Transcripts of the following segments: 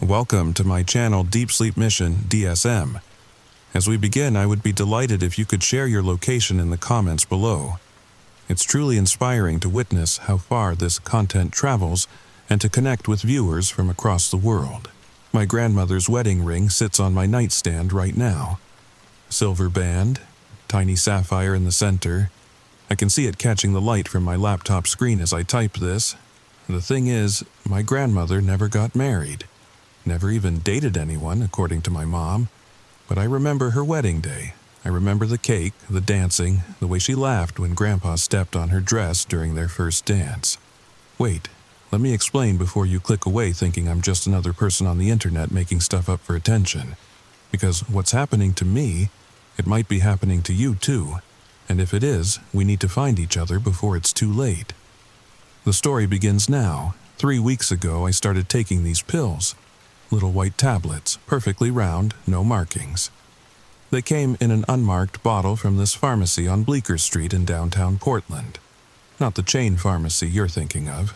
Welcome to my Channel Deep Sleep Mission-DSM. As we begin, I would be delighted if you could share your location in the comments below. It's truly inspiring to witness how far this content travels and to connect with viewers from across the world. My grandmother's wedding ring sits on my nightstand right now. Silver band, tiny sapphire in the center. I can see it catching the light from my laptop screen as I type this. The thing is, my grandmother never got married. Never even dated anyone, according to my mom. But I remember her wedding day. I remember the cake, the dancing, the way she laughed when Grandpa stepped on her dress during their first dance. Wait, let me explain before you click away thinking I'm just another person on the internet making stuff up for attention. Because what's happening to me, it might be happening to you too. And if it is, we need to find each other before it's too late. The story begins now. 3 weeks ago, I started taking these pills. Little white tablets, perfectly round, no markings. They came in an unmarked bottle from this pharmacy on Bleecker Street in downtown Portland. Not the chain pharmacy you're thinking of.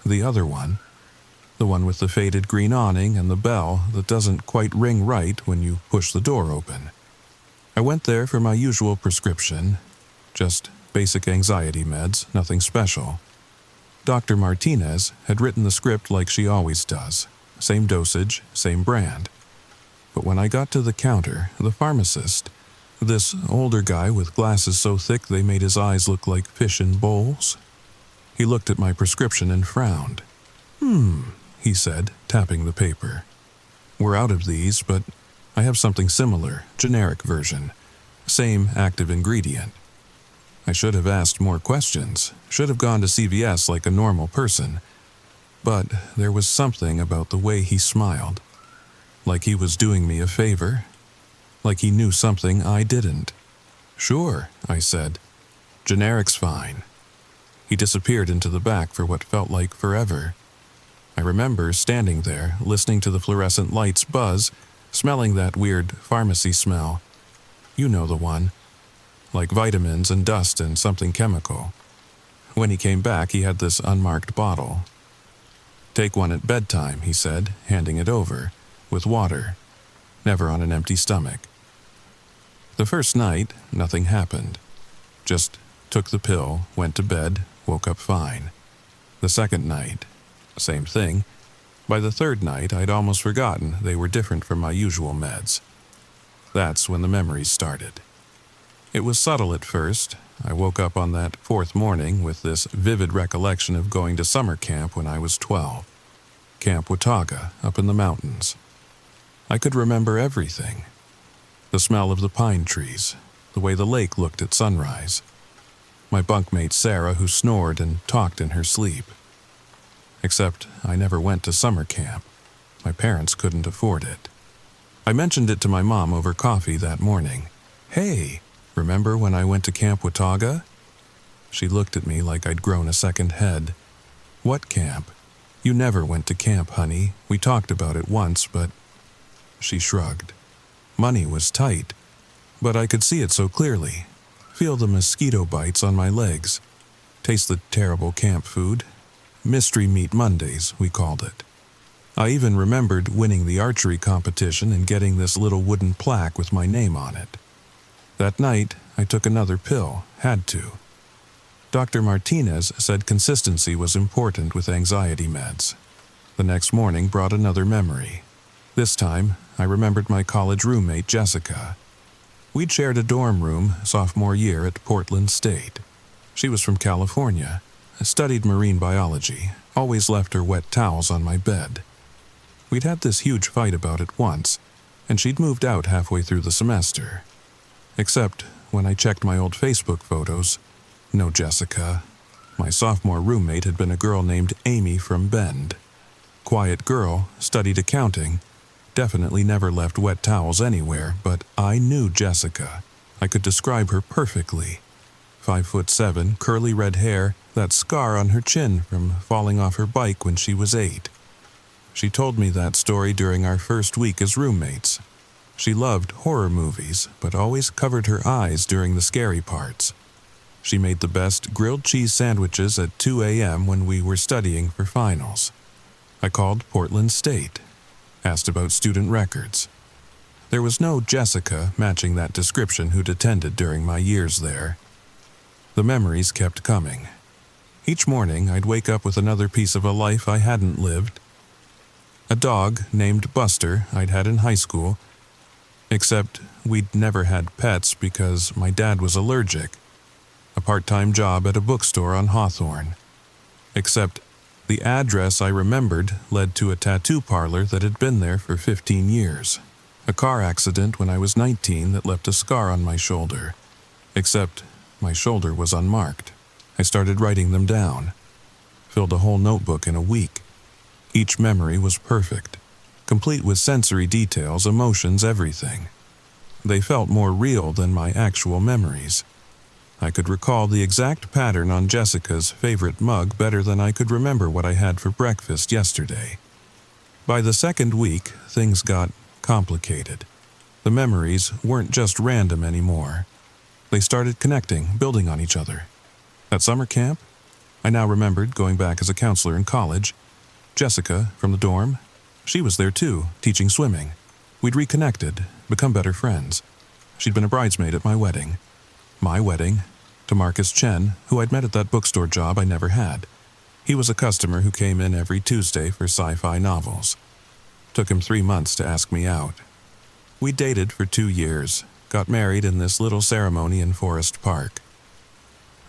The other one. The one with the faded green awning and the bell that doesn't quite ring right when you push the door open. I went there for my usual prescription. Just basic anxiety meds, nothing special. Dr. Martinez had written the script like she always does. Same dosage, same brand. But when I got to the counter, the pharmacist, this older guy with glasses so thick they made his eyes look like fish in bowls, he looked at my prescription and frowned. He said, tapping the paper. We're out of these, but I have something similar, generic version. Same active ingredient. I should have asked more questions, should have gone to CVS like a normal person. But there was something about the way he smiled. Like he was doing me a favor. Like he knew something I didn't. Sure, I said. Generic's fine. He disappeared into the back for what felt like forever. I remember standing there, listening to the fluorescent lights buzz, smelling that weird pharmacy smell. You know the one. Like vitamins and dust and something chemical. When he came back, he had this unmarked bottle. Take one at bedtime, he said, handing it over, with water. Never on an empty stomach. The first night, nothing happened. Just took the pill, went to bed, woke up fine. The second night, same thing. By the third night, I'd almost forgotten they were different from my usual meds. That's when the memories started. It was subtle at first. I woke up on that fourth morning with this vivid recollection of going to summer camp when I was 12. Camp Watauga, up in the mountains. I could remember everything. The smell of the pine trees, the way the lake looked at sunrise. My bunkmate Sarah, who snored and talked in her sleep. Except I never went to summer camp. My parents couldn't afford it. I mentioned it to my mom over coffee that morning. Hey, remember when I went to Camp Watauga? She looked at me like I'd grown a second head. What camp? You never went to camp, honey. We talked about it once, but... She shrugged. Money was tight, but I could see it so clearly. Feel the mosquito bites on my legs. Taste the terrible camp food. Mystery Meat Mondays, we called it. I even remembered winning the archery competition and getting this little wooden plaque with my name on it. That night, I took another pill, had to. Dr. Martinez said consistency was important with anxiety meds. The next morning brought another memory. This time, I remembered my college roommate, Jessica. We'd shared a dorm room sophomore year at Portland State. She was from California, studied marine biology, always left her wet towels on my bed. We'd had this huge fight about it once, and she'd moved out halfway through the semester. Except when I checked my old Facebook photos, no Jessica. My sophomore roommate had been a girl named Amy from Bend. Quiet girl, studied accounting, definitely never left wet towels anywhere, but I knew Jessica. I could describe her perfectly. 5'7", curly red hair, that scar on her chin from falling off her bike when she was 8. She told me that story during our first week as roommates. She loved horror movies, but always covered her eyes during the scary parts. She made the best grilled cheese sandwiches at 2 a.m. when we were studying for finals. I called Portland State. asked about student records. There was no Jessica matching that description who'd attended during my years there. The memories kept coming. Each morning, I'd wake up with another piece of a life I hadn't lived. A dog named Buster I'd had in high school, except we'd never had pets because my dad was allergic. A part-time job at a bookstore on Hawthorne. Except the address I remembered led to a tattoo parlor that had been there for 15 years. A car accident when I was 19 that left a scar on my shoulder. Except my shoulder was unmarked. I started writing them down. Filled a whole notebook in a week. Each memory was perfect, complete with sensory details, emotions, everything. They felt more real than my actual memories. I could recall the exact pattern on Jessica's favorite mug better than I could remember what I had for breakfast yesterday. By the second week, things got complicated. The memories weren't just random anymore. They started connecting, building on each other. At summer camp, I now remembered going back as a counselor in college. Jessica, from the dorm, she was there too, teaching swimming. We'd reconnected, become better friends. She'd been a bridesmaid at my wedding. My wedding, to Marcus Chen, who I'd met at that bookstore job I never had. He was a customer who came in every Tuesday for sci-fi novels. Took him 3 months to ask me out. We dated for 2 years, got married in this little ceremony in Forest Park.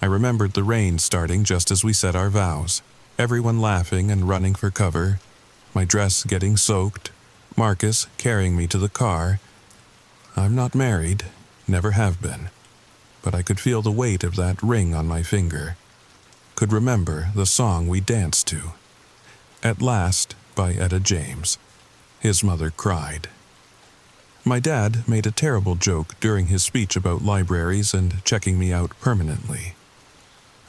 I remembered the rain starting just as we said our vows, everyone laughing and running for cover, my dress getting soaked, Marcus carrying me to the car. I'm not married, never have been, but I could feel the weight of that ring on my finger. Could remember the song we danced to. At Last by Etta James. His mother cried. My dad made a terrible joke during his speech about libraries and checking me out permanently.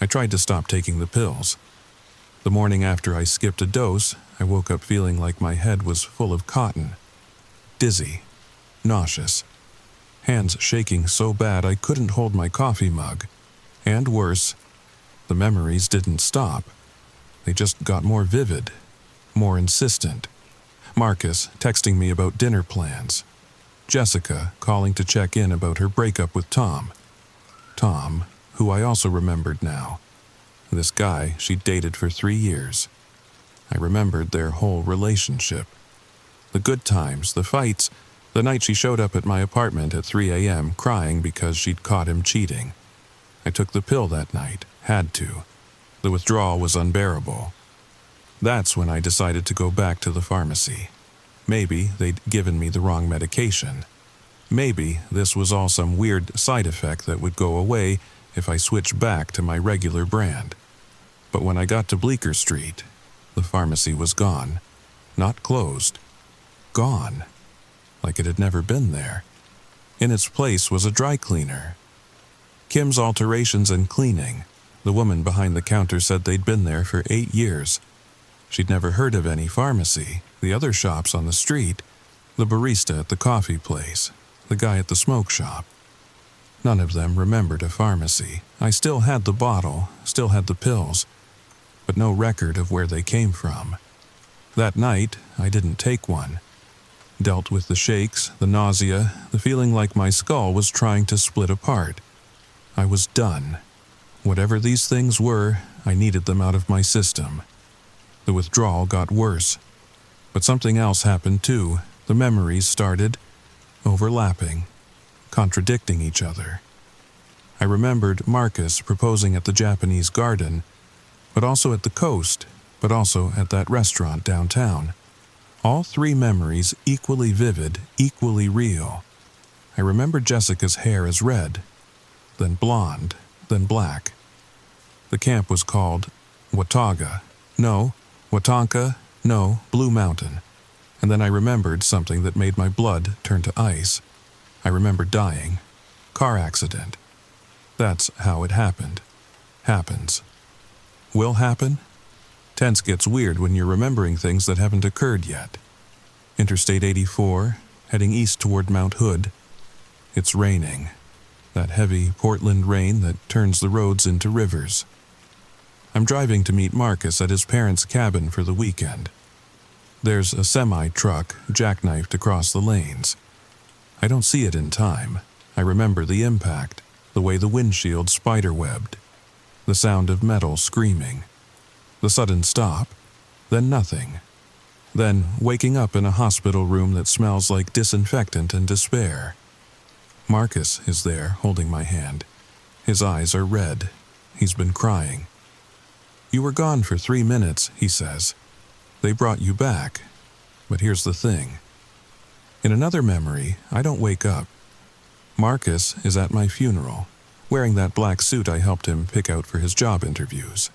I tried to stop taking the pills. The morning after I skipped a dose, I woke up feeling like my head was full of cotton. Dizzy. Nauseous. Hands shaking so bad I couldn't hold my coffee mug. And worse, the memories didn't stop. They just got more vivid, more insistent. Marcus texting me about dinner plans. Jessica calling to check in about her breakup with Tom. Tom, who I also remembered now. This guy she'd dated for 3 years. I remembered their whole relationship. The good times, the fights, the night she showed up at my apartment at 3 a.m. crying because she'd caught him cheating. I took the pill that night, had to. The withdrawal was unbearable. That's when I decided to go back to the pharmacy. Maybe they'd given me the wrong medication. Maybe this was all some weird side effect that would go away if I switched back to my regular brand. But when I got to Bleecker Street, the pharmacy was gone. Not closed. Gone. Like it had never been there. In its place was a dry cleaner. Kim's Alterations and Cleaning. The woman behind the counter said they'd been there for 8 years. She'd never heard of any pharmacy, the other shops on the street, the barista at the coffee place, the guy at the smoke shop. None of them remembered a pharmacy. I still had the bottle, still had the pills, but no record of where they came from. That night, I didn't take one. Dealt with the shakes, the nausea, the feeling like my skull was trying to split apart. I was done. Whatever these things were, I needed them out of my system. The withdrawal got worse. But something else happened too. The memories started overlapping, contradicting each other. I remembered Marcus proposing at the Japanese garden, but also at the coast, but also at that restaurant downtown. All 3 memories equally vivid, equally real. I remembered Jessica's hair as red, then blonde, then black. The camp was called Watauga. No, Watonka, no, Blue Mountain. And then I remembered something that made my blood turn to ice. I remembered dying. Car accident. That's how it happened. Happens. Will happen? Tense gets weird when you're remembering things that haven't occurred yet. Interstate 84, heading east toward Mount Hood. It's raining. That heavy Portland rain that turns the roads into rivers. I'm driving to meet Marcus at his parents' cabin for the weekend. There's a semi-truck jackknifed across the lanes. I don't see it in time. I remember the impact, the way the windshield spiderwebbed, the sound of metal screaming, the sudden stop, then nothing. Then waking up in a hospital room that smells like disinfectant and despair. Marcus is there, holding my hand. His eyes are red. He's been crying. "You were gone for 3 minutes," he says. "They brought you back. But here's the thing. In another memory, I don't wake up. Marcus is at my funeral, wearing that black suit I helped him pick out for his job interviews.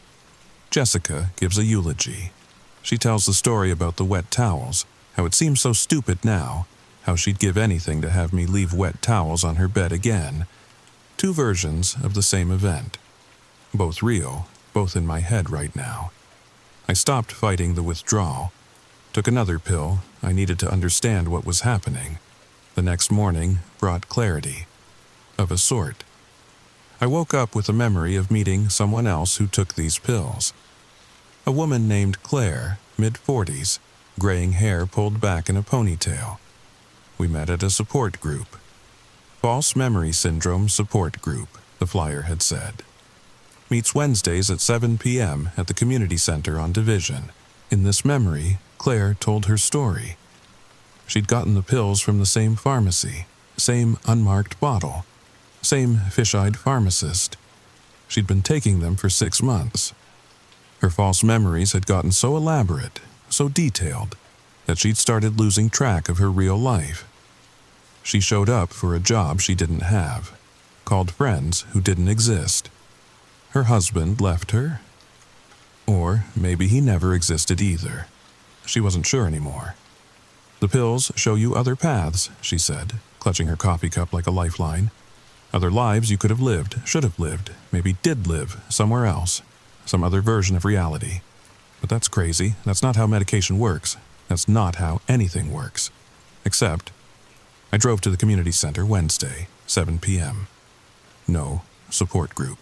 Jessica gives a eulogy. She tells the story about the wet towels, how it seems so stupid now, how she'd give anything to have me leave wet towels on her bed again. 2 versions of the same event. Both real, both in my head right now. I stopped fighting the withdrawal, took another pill. I needed to understand what was happening. The next morning brought clarity, of a sort. I woke up with a memory of meeting someone else who took these pills. A woman named Claire, mid-40s, graying hair pulled back in a ponytail. We met at a support group. False Memory Syndrome Support Group, the flyer had said. Meets Wednesdays at 7 p.m. at the community center on Division. In this memory, Claire told her story. She'd gotten the pills from the same pharmacy, same unmarked bottle, same fish-eyed pharmacist. She'd been taking them for 6 months. Her false memories had gotten so elaborate, so detailed, that she'd started losing track of her real life. She showed up for a job she didn't have, called friends who didn't exist. Her husband left her. Or maybe he never existed either. She wasn't sure anymore. "The pills show you other paths," she said, clutching her coffee cup like a lifeline. "Other lives you could have lived, should have lived, maybe did live, somewhere else. Some other version of reality. But that's crazy. That's not how medication works. That's not how anything works. Except, I drove to the community center Wednesday, 7 p.m. No support group.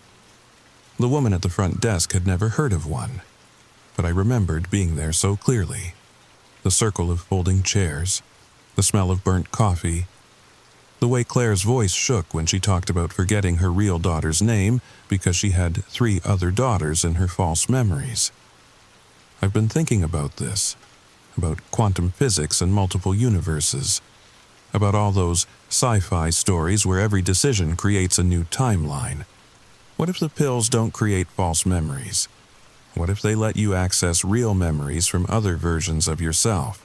The woman at the front desk had never heard of one, but I remembered being there so clearly. The circle of folding chairs, the smell of burnt coffee, the way Claire's voice shook when she talked about forgetting her real daughter's name because she had 3 other daughters in her false memories. I've been thinking about this, about quantum physics and multiple universes, about all those sci-fi stories where every decision creates a new timeline. What if the pills don't create false memories? What if they let you access real memories from other versions of yourself?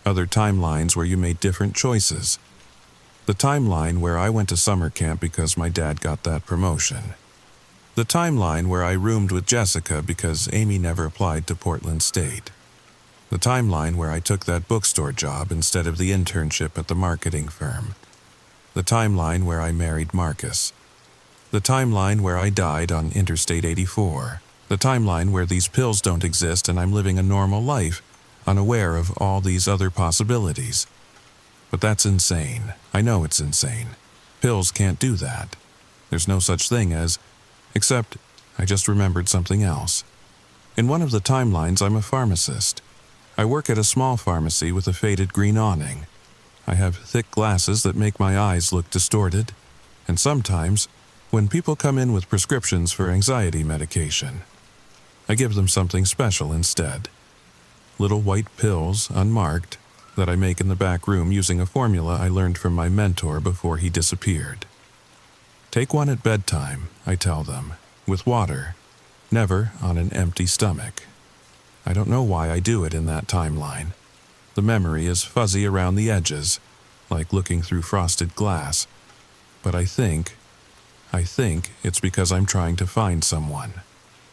Other timelines where you made different choices? The timeline where I went to summer camp because my dad got that promotion. The timeline where I roomed with Jessica because Amy never applied to Portland State. The timeline where I took that bookstore job instead of the internship at the marketing firm. The timeline where I married Marcus. The timeline where I died on Interstate 84. The timeline where these pills don't exist and I'm living a normal life, unaware of all these other possibilities. But that's insane. I know it's insane. Pills can't do that. There's no such thing as... Except, I just remembered something else. In one of the timelines, I'm a pharmacist. I work at a small pharmacy with a faded green awning. I have thick glasses that make my eyes look distorted. And sometimes, when people come in with prescriptions for anxiety medication, I give them something special instead. Little white pills, unmarked, that I make in the back room using a formula I learned from my mentor before he disappeared. Take one at bedtime, I tell them, with water, never on an empty stomach. I don't know why I do it in that timeline. The memory is fuzzy around the edges, like looking through frosted glass. But I think it's because I'm trying to find someone,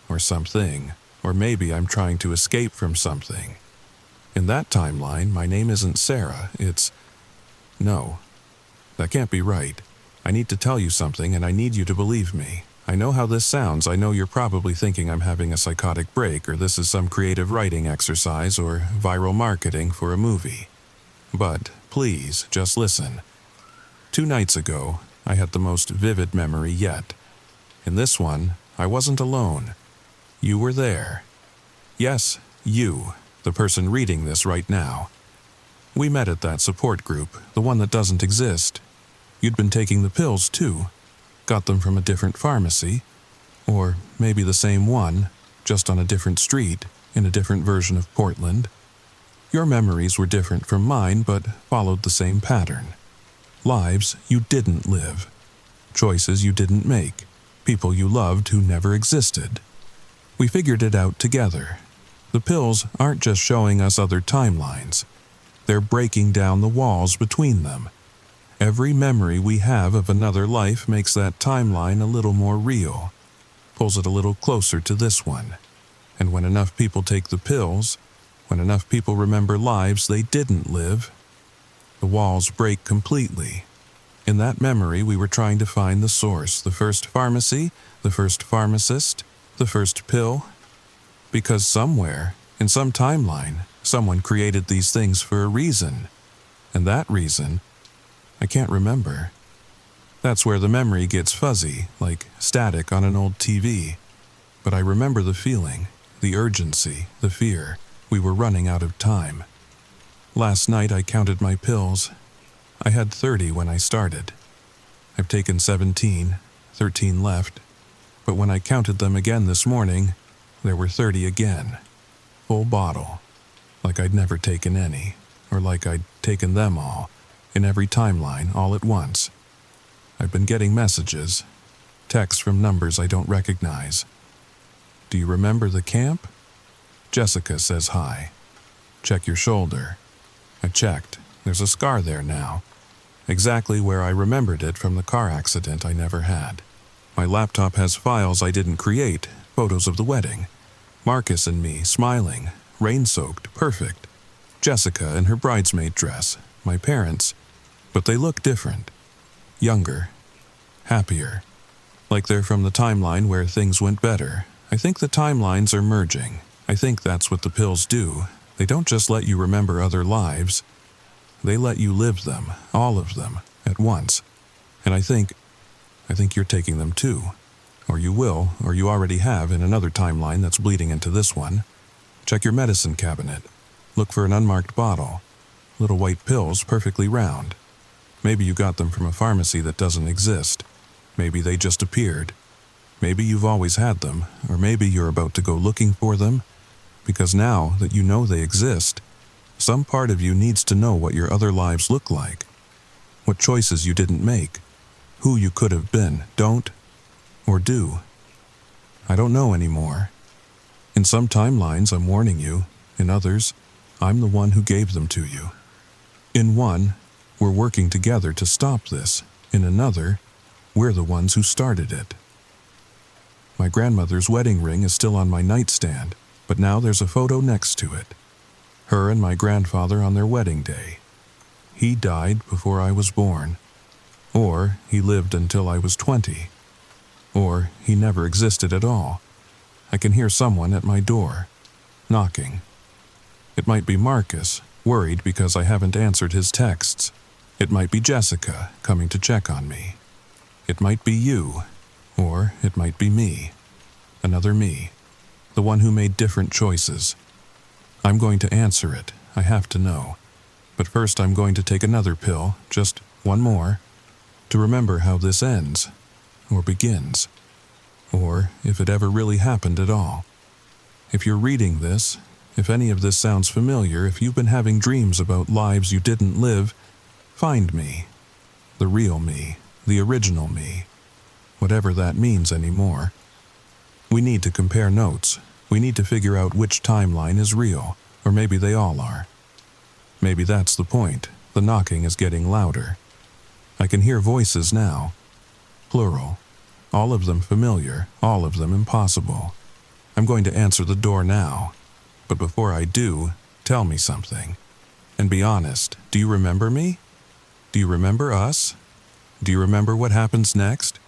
or something, or maybe I'm trying to escape from something. In that timeline, my name isn't Sarah, it's... No, that can't be right. I need to tell you something and I need you to believe me. I know how this sounds. I know you're probably thinking I'm having a psychotic break or this is some creative writing exercise or viral marketing for a movie. But please, just listen. 2 nights ago, I had the most vivid memory yet. In this one, I wasn't alone. You were there. Yes, you. the person reading this right now. We met at that support group, the one that doesn't exist. You'd been taking the pills too. Got them from a different pharmacy. Or maybe the same one, just on a different street, in a different version of Portland. Your memories were different from mine, but followed the same pattern. Lives you didn't live. Choices you didn't make. People you loved who never existed. We figured it out together. The pills aren't just showing us other timelines. They're breaking down the walls between them. Every memory we have of another life makes that timeline a little more real, pulls it a little closer to this one. And when enough people take the pills, when enough people remember lives they didn't live, the walls break completely. In that memory, we were trying to find the source, the first pharmacy, the first pharmacist, the first pill. Because somewhere, in some timeline, someone created these things for a reason. And that reason, I can't remember. That's where the memory gets fuzzy, like static on an old TV. But I remember the feeling, the urgency, the fear. We were running out of time. Last night I counted my pills. I had 30 when I started. I've taken 17, 13 left. But when I counted them again this morning, there were 30 again. Full bottle. Like I'd never taken any, or like I'd taken them all, in every timeline, all at once. I've been getting messages, texts from numbers I don't recognize. Do you remember the camp? Jessica says hi. Check your shoulder. I checked. There's a scar there now. Exactly where I remembered it from the car accident I never had. My laptop has files I didn't create, photos of the wedding. Marcus and me, smiling, rain-soaked, perfect. Jessica in her bridesmaid dress, my parents. But they look different. Younger. Happier. Like they're from the timeline where things went better. I think the timelines are merging. I think that's what the pills do. They don't just let you remember other lives. They let you live them, all of them, at once. And I think you're taking them too. Or you will, or you already have in another timeline that's bleeding into this one. Check your medicine cabinet. Look for an unmarked bottle. Little white pills, perfectly round. Maybe you got them from a pharmacy that doesn't exist. Maybe they just appeared. Maybe you've always had them, or maybe you're about to go looking for them. Because now that you know they exist, some part of you needs to know what your other lives look like. What choices you didn't make. Who you could have been, don't, or do. I don't know anymore. In some timelines, I'm warning you. In others, I'm the one who gave them to you. In one, we're working together to stop this. In another, we're the ones who started it. My grandmother's wedding ring is still on my nightstand, but now there's a photo next to it. Her and my grandfather on their wedding day. He died before I was born. Or he lived until I was 20. Or he never existed at all. I can hear someone at my door, knocking. It might be Marcus, worried because I haven't answered his texts. It might be Jessica, coming to check on me. It might be you, or it might be me. Another me. The one who made different choices. I'm going to answer it, I have to know. But first I'm going to take another pill, just one more, to remember how this ends, or begins, or if it ever really happened at all. If you're reading this, if any of this sounds familiar, if you've been having dreams about lives you didn't live, find me. The real me, the original me, whatever that means anymore. We need to compare notes. We need to figure out which timeline is real, or maybe they all are. Maybe that's the point. The knocking is getting louder. I can hear voices now. Plural. All of them familiar, all of them impossible. I'm going to answer the door now. But before I do, tell me something. And be honest, do you remember me? Do you remember us? Do you remember what happens next?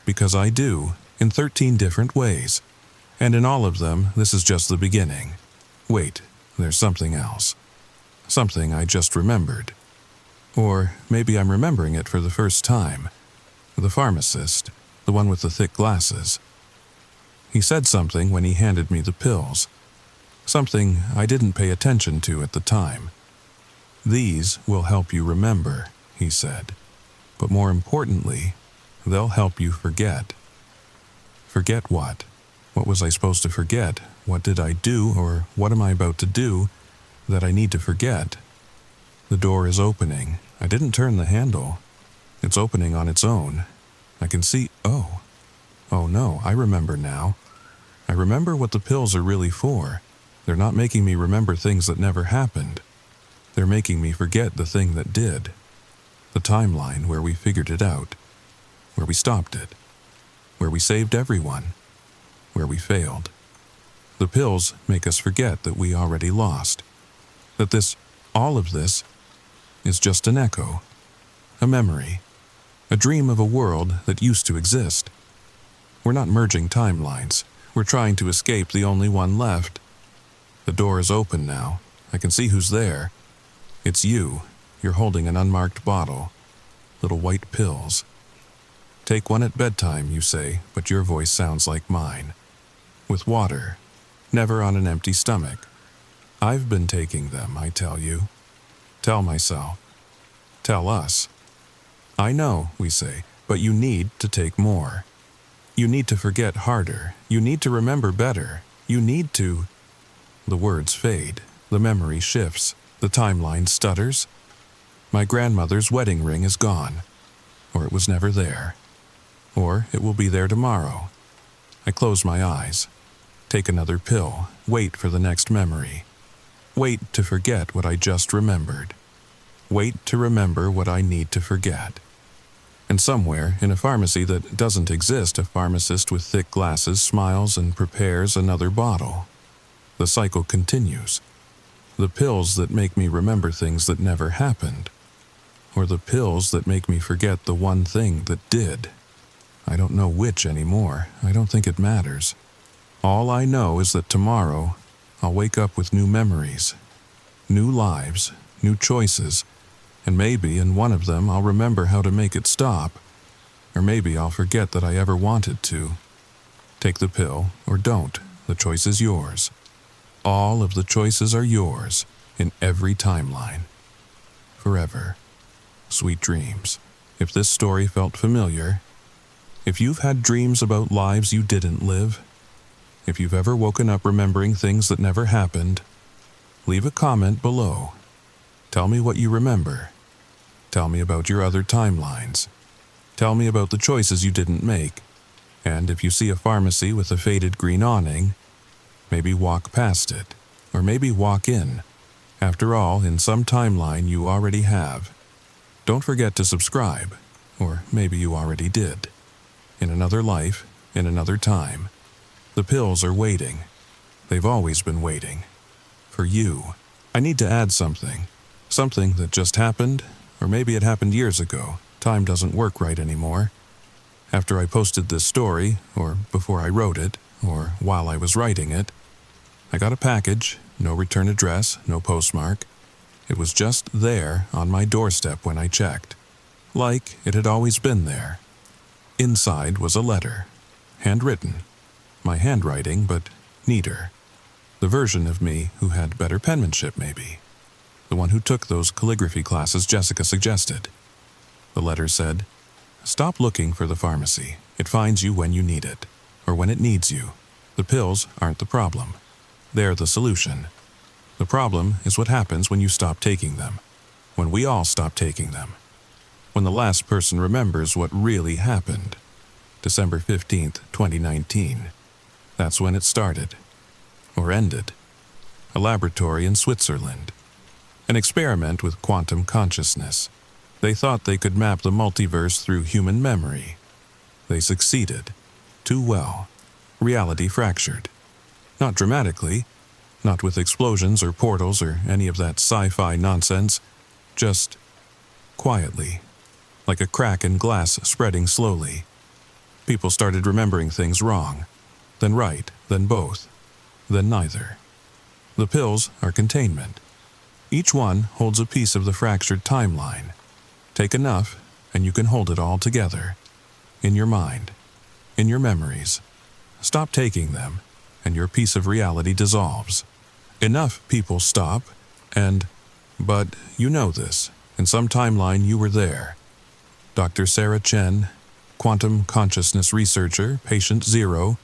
Because I do, in 13 different ways. And in all of them, this is just the beginning. Wait, there's something else. Something I just remembered. Or maybe I'm remembering it for the first time. The pharmacist, the one with the thick glasses. He said something when he handed me the pills. something I didn't pay attention to at the time. These will help you remember, he said. But more importantly, they'll help you forget. Forget what? What was I supposed to forget? What did I do, or what am I about to do that I need to forget? The door is opening. I didn't turn the handle. It's opening on its own. I can see, oh no, I remember now. I remember what the pills are really for. They're not making me remember things that never happened. They're making me forget the thing that did. The timeline where we figured it out. Where we stopped it. Where we saved everyone. Where we failed. The pills make us forget that we already lost. That all of this, is just an echo. A memory. A dream of a world that used to exist. We're not merging timelines. We're trying to escape the only one left. The door is open now. I can see who's there. It's you. You're holding an unmarked bottle. Little white pills. Take one at bedtime, you say, but your voice sounds like mine. With water. Never on an empty stomach. I've been taking them, I tell you. Tell myself. Tell us. I know, we say, but you need to take more. You need to forget harder. You need to remember better. You need to... The words fade. The memory shifts. The timeline stutters. My grandmother's wedding ring is gone. Or it was never there. Or it will be there tomorrow. I close my eyes. Take another pill. Wait for the next memory. Wait to forget what I just remembered. Wait to remember what I need to forget. And somewhere, in a pharmacy that doesn't exist, a pharmacist with thick glasses smiles and prepares another bottle. The cycle continues. The pills that make me remember things that never happened. Or the pills that make me forget the one thing that did. I don't know which anymore. I don't think it matters. All I know is that tomorrow, I'll wake up with new memories, new lives, new choices, and maybe in one of them I'll remember how to make it stop, or maybe I'll forget that I ever wanted to. Take the pill, or don't. The choice is yours. All of the choices are yours, in every timeline. Forever. Sweet dreams. If this story felt familiar, if you've had dreams about lives you didn't live, if you've ever woken up remembering things that never happened, leave a comment below. Tell me what you remember. Tell me about your other timelines. Tell me about the choices you didn't make. And if you see a pharmacy with a faded green awning, maybe walk past it, or maybe walk in. After all, in some timeline you already have. Don't forget to subscribe, or maybe you already did. In another life, in another time. The pills are waiting. They've always been waiting. For you. I need to add something. Something that just happened, or maybe it happened years ago. Time doesn't work right anymore. After I posted this story, or before I wrote it, or while I was writing it, I got a package, no return address, no postmark. It was just there on my doorstep when I checked. Like it had always been there. Inside was a letter. Handwritten. My handwriting, but neater. The version of me who had better penmanship, maybe. The one who took those calligraphy classes Jessica suggested. The letter said, "Stop looking for the pharmacy. It finds you when you need it, or when it needs you. The pills aren't the problem. They're the solution. The problem is what happens when you stop taking them. When we all stop taking them. When the last person remembers what really happened. December 15th, 2019. That's when it started. Or ended. A laboratory in Switzerland. An experiment with quantum consciousness. They thought they could map the multiverse through human memory. They succeeded. Too well. Reality fractured. Not dramatically. Not with explosions or portals or any of that sci-fi nonsense. Just quietly. Like a crack in glass spreading slowly. People started remembering things wrong. Then right, then both. Then neither. The pills are containment. Each one holds a piece of the fractured timeline. Take enough, and you can hold it all together. In your mind. In your memories. Stop taking them, and your piece of reality dissolves. Enough people stop, but you know this. In some timeline you were there. Dr. Sarah Chen, quantum consciousness researcher, patient 0,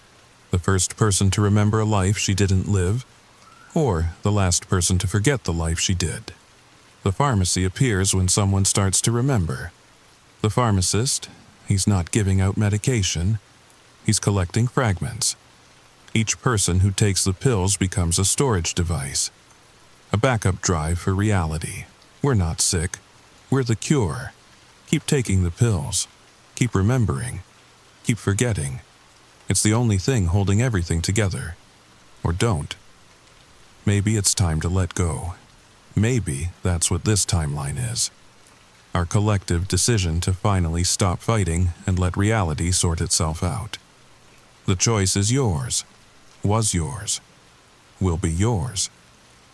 the first person to remember a life she didn't live, or the last person to forget the life she did. The pharmacy appears when someone starts to remember. The pharmacist, he's not giving out medication, he's collecting fragments. Each person who takes the pills becomes a storage device, a backup drive for reality. We're not sick, we're the cure. Keep taking the pills, keep remembering, keep forgetting. It's the only thing holding everything together. Or don't. Maybe it's time to let go. Maybe that's what this timeline is. Our collective decision to finally stop fighting and let reality sort itself out. The choice is yours. Was yours. Will be yours.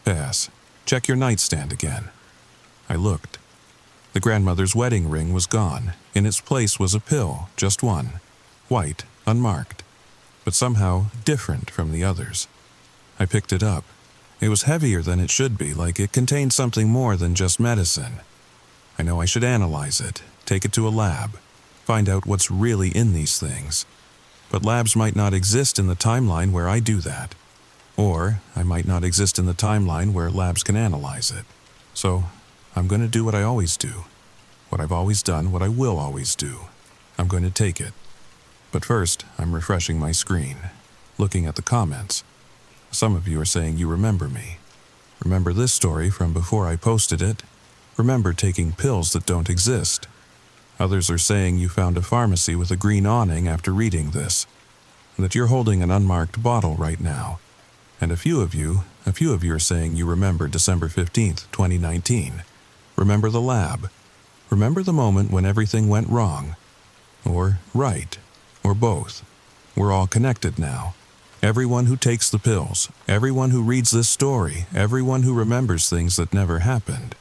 Pass. Check your nightstand again. I looked. The grandmother's wedding ring was gone. In its place was a pill, just one. White, unmarked, but somehow different from the others. I picked it up. It was heavier than it should be, like it contained something more than just medicine. I know I should analyze it, take it to a lab, find out what's really in these things. But labs might not exist in the timeline where I do that. Or I might not exist in the timeline where labs can analyze it. So I'm going to do what I always do. What I've always done, what I will always do. I'm going to take it. But first, I'm refreshing my screen, looking at the comments. Some of you are saying you remember me. Remember this story from before I posted it. Remember taking pills that don't exist. Others are saying you found a pharmacy with a green awning after reading this, and that you're holding an unmarked bottle right now. And a few of you are saying you remember December 15th, 2019. Remember the lab. Remember the moment when everything went wrong. Or right. Or both. We're all connected now. Everyone who takes the pills, everyone who reads this story, everyone who remembers things that never happened.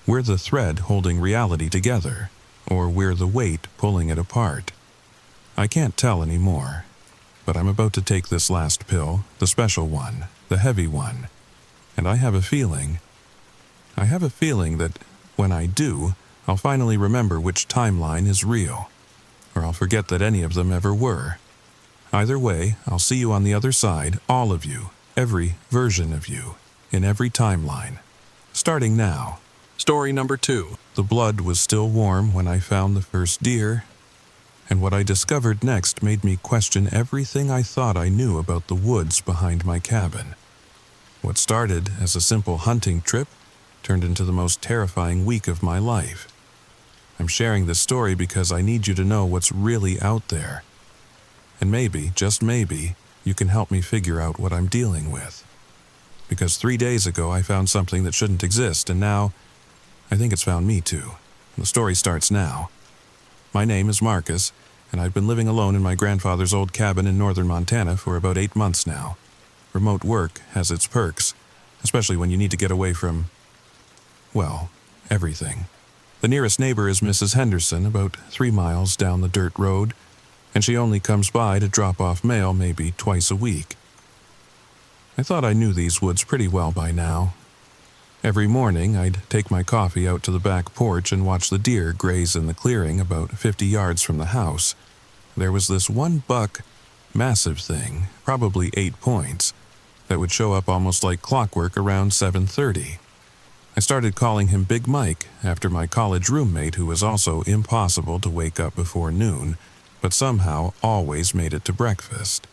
We're the thread holding reality together, or we're the weight pulling it apart. I can't tell anymore, but I'm about to take this last pill, the special one, the heavy one, and I have a feeling that when I do, I'll finally remember which timeline is real, or I'll forget that any of them ever were. Either way, I'll see you on the other side, all of you, every version of you, in every timeline. Starting now. Story number 2. The blood was still warm when I found the first deer, and what I discovered next made me question everything I thought I knew about the woods behind my cabin. What started as a simple hunting trip turned into the most terrifying week of my life. I'm sharing this story because I need you to know what's really out there. And maybe, just maybe, you can help me figure out what I'm dealing with. Because 3 days ago I found something that shouldn't exist, and now I think it's found me too. The story starts now. My name is Marcus, and I've been living alone in my grandfather's old cabin in northern Montana for about 8 months now. Remote work has its perks, especially when you need to get away from, well, everything. The nearest neighbor is Mrs. Henderson, about 3 miles down the dirt road, and she only comes by to drop off mail maybe twice a week. I thought I knew these woods pretty well by now. Every morning, I'd take my coffee out to the back porch and watch the deer graze in the clearing about 50 yards from the house. There was this one buck, massive thing, probably 8 points, that would show up almost like clockwork around 7:30. I started calling him Big Mike after my college roommate, who was also impossible to wake up before noon, but somehow always made it to breakfast.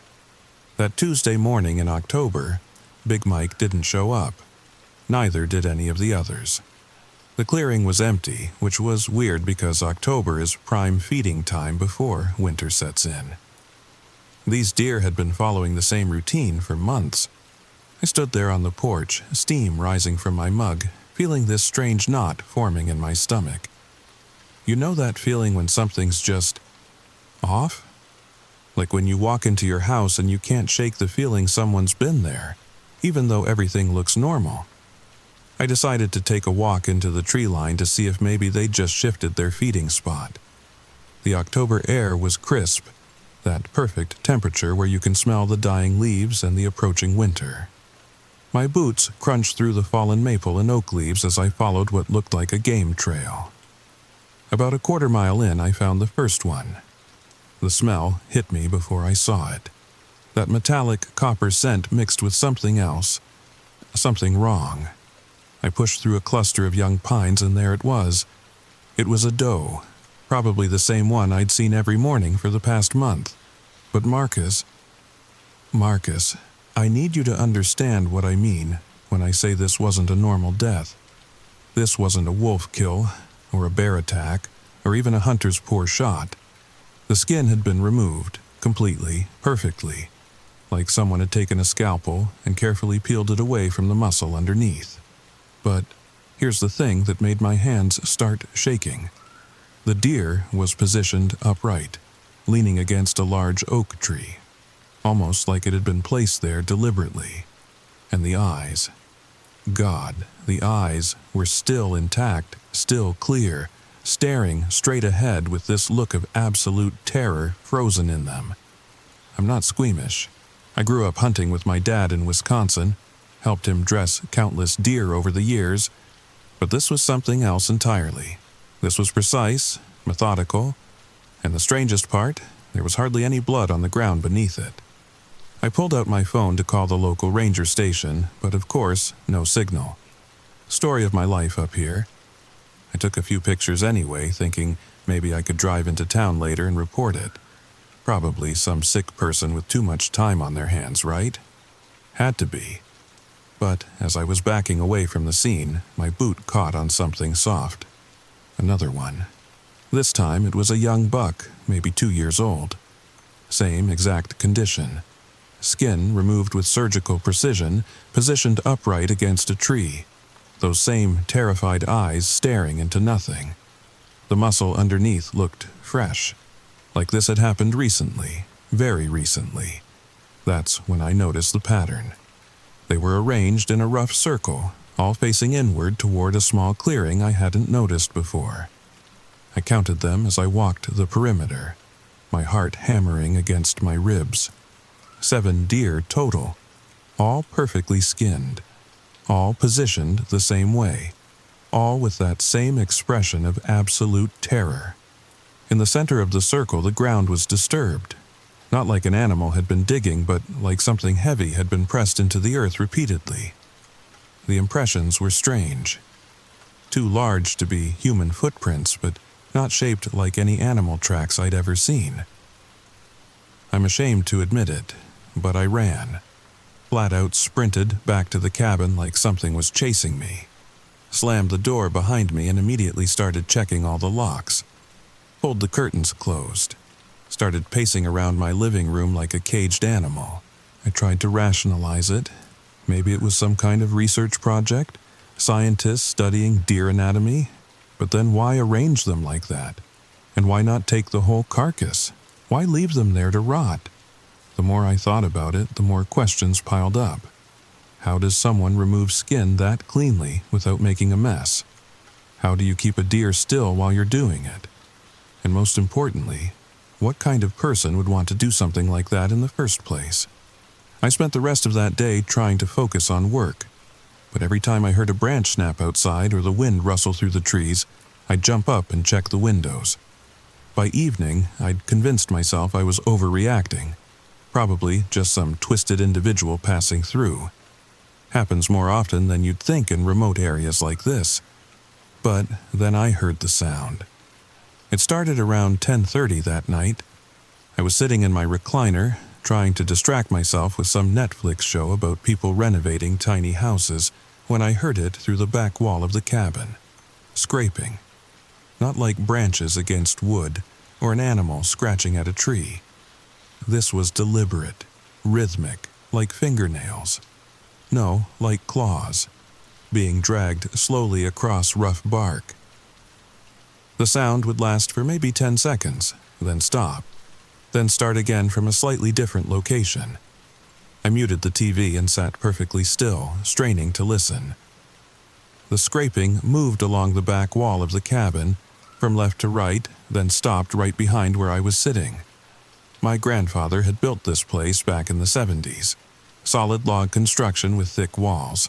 That Tuesday morning in October, Big Mike didn't show up. Neither did any of the others. The clearing was empty, which was weird because October is prime feeding time before winter sets in. These deer had been following the same routine for months. I stood there on the porch, steam rising from my mug, feeling this strange knot forming in my stomach. You know that feeling when something's just off? Like when you walk into your house and you can't shake the feeling someone's been there, even though everything looks normal. I decided to take a walk into the tree line to see if maybe they'd just shifted their feeding spot. The October air was crisp, that perfect temperature where you can smell the dying leaves and the approaching winter. My boots crunched through the fallen maple and oak leaves as I followed what looked like a game trail. About a quarter-mile in, I found the first one. The smell hit me before I saw it. That metallic copper scent mixed with something else. Something wrong. I pushed through a cluster of young pines and there it was. It was a doe, probably the same one I'd seen every morning for the past month. But Marcus, I need you to understand what I mean when I say this wasn't a normal death. This wasn't a wolf kill, or a bear attack, or even a hunter's poor shot. The skin had been removed, completely, perfectly, like someone had taken a scalpel and carefully peeled it away from the muscle underneath. But here's the thing that made my hands start shaking. The deer was positioned upright, leaning against a large oak tree, almost like it had been placed there deliberately. And the eyes, God, the eyes were still intact, still clear, staring straight ahead with this look of absolute terror frozen in them. I'm not squeamish. I grew up hunting with my dad in Wisconsin, helped him dress countless deer over the years, but this was something else entirely. This was precise, methodical, and the strangest part, there was hardly any blood on the ground beneath it. I pulled out my phone to call the local ranger station, but of course, no signal. Story of my life up here. I took a few pictures anyway, thinking maybe I could drive into town later and report it. Probably some sick person with too much time on their hands, right? Had to be. But as I was backing away from the scene, my boot caught on something soft. Another one. This time it was a young buck, maybe 2 years old. Same exact condition. Skin removed with surgical precision, positioned upright against a tree. Those same terrified eyes staring into nothing. The muscle underneath looked fresh, like this had happened recently, very recently. That's when I noticed the pattern. They were arranged in a rough circle, all facing inward toward a small clearing I hadn't noticed before. I counted them as I walked the perimeter, my heart hammering against my ribs. 7 deer total, all perfectly skinned, all positioned the same way, all with that same expression of absolute terror. In the center of the circle, the ground was disturbed, not like an animal had been digging, but like something heavy had been pressed into the earth repeatedly. The impressions were strange, too large to be human footprints, but not shaped like any animal tracks I'd ever seen. I'm ashamed to admit it, but I ran. Flat out sprinted back to the cabin like something was chasing me. Slammed the door behind me and immediately started checking all the locks. Pulled the curtains closed. Started pacing around my living room like a caged animal. I tried to rationalize it. Maybe it was some kind of research project, scientists studying deer anatomy. But then why arrange them like that? And why not take the whole carcass? Why leave them there to rot? The more I thought about it, the more questions piled up. How does someone remove skin that cleanly without making a mess? How do you keep a deer still while you're doing it? And most importantly, what kind of person would want to do something like that in the first place? I spent the rest of that day trying to focus on work, but every time I heard a branch snap outside or the wind rustle through the trees, I'd jump up and check the windows. By evening, I'd convinced myself I was overreacting. Probably just some twisted individual passing through. Happens more often than you'd think in remote areas like this. But then I heard the sound. It started around 10:30 that night. I was sitting in my recliner, trying to distract myself with some Netflix show about people renovating tiny houses, when I heard it through the back wall of the cabin. Scraping. Not like branches against wood, or an animal scratching at a tree. This was deliberate, rhythmic, like fingernails. No, like claws, being dragged slowly across rough bark. The sound would last for maybe 10 seconds, then stop, then start again from a slightly different location. I muted the TV and sat perfectly still, straining to listen. The scraping moved along the back wall of the cabin, from left to right, then stopped right behind where I was sitting. My grandfather had built this place back in the 70s. solid log construction with thick walls.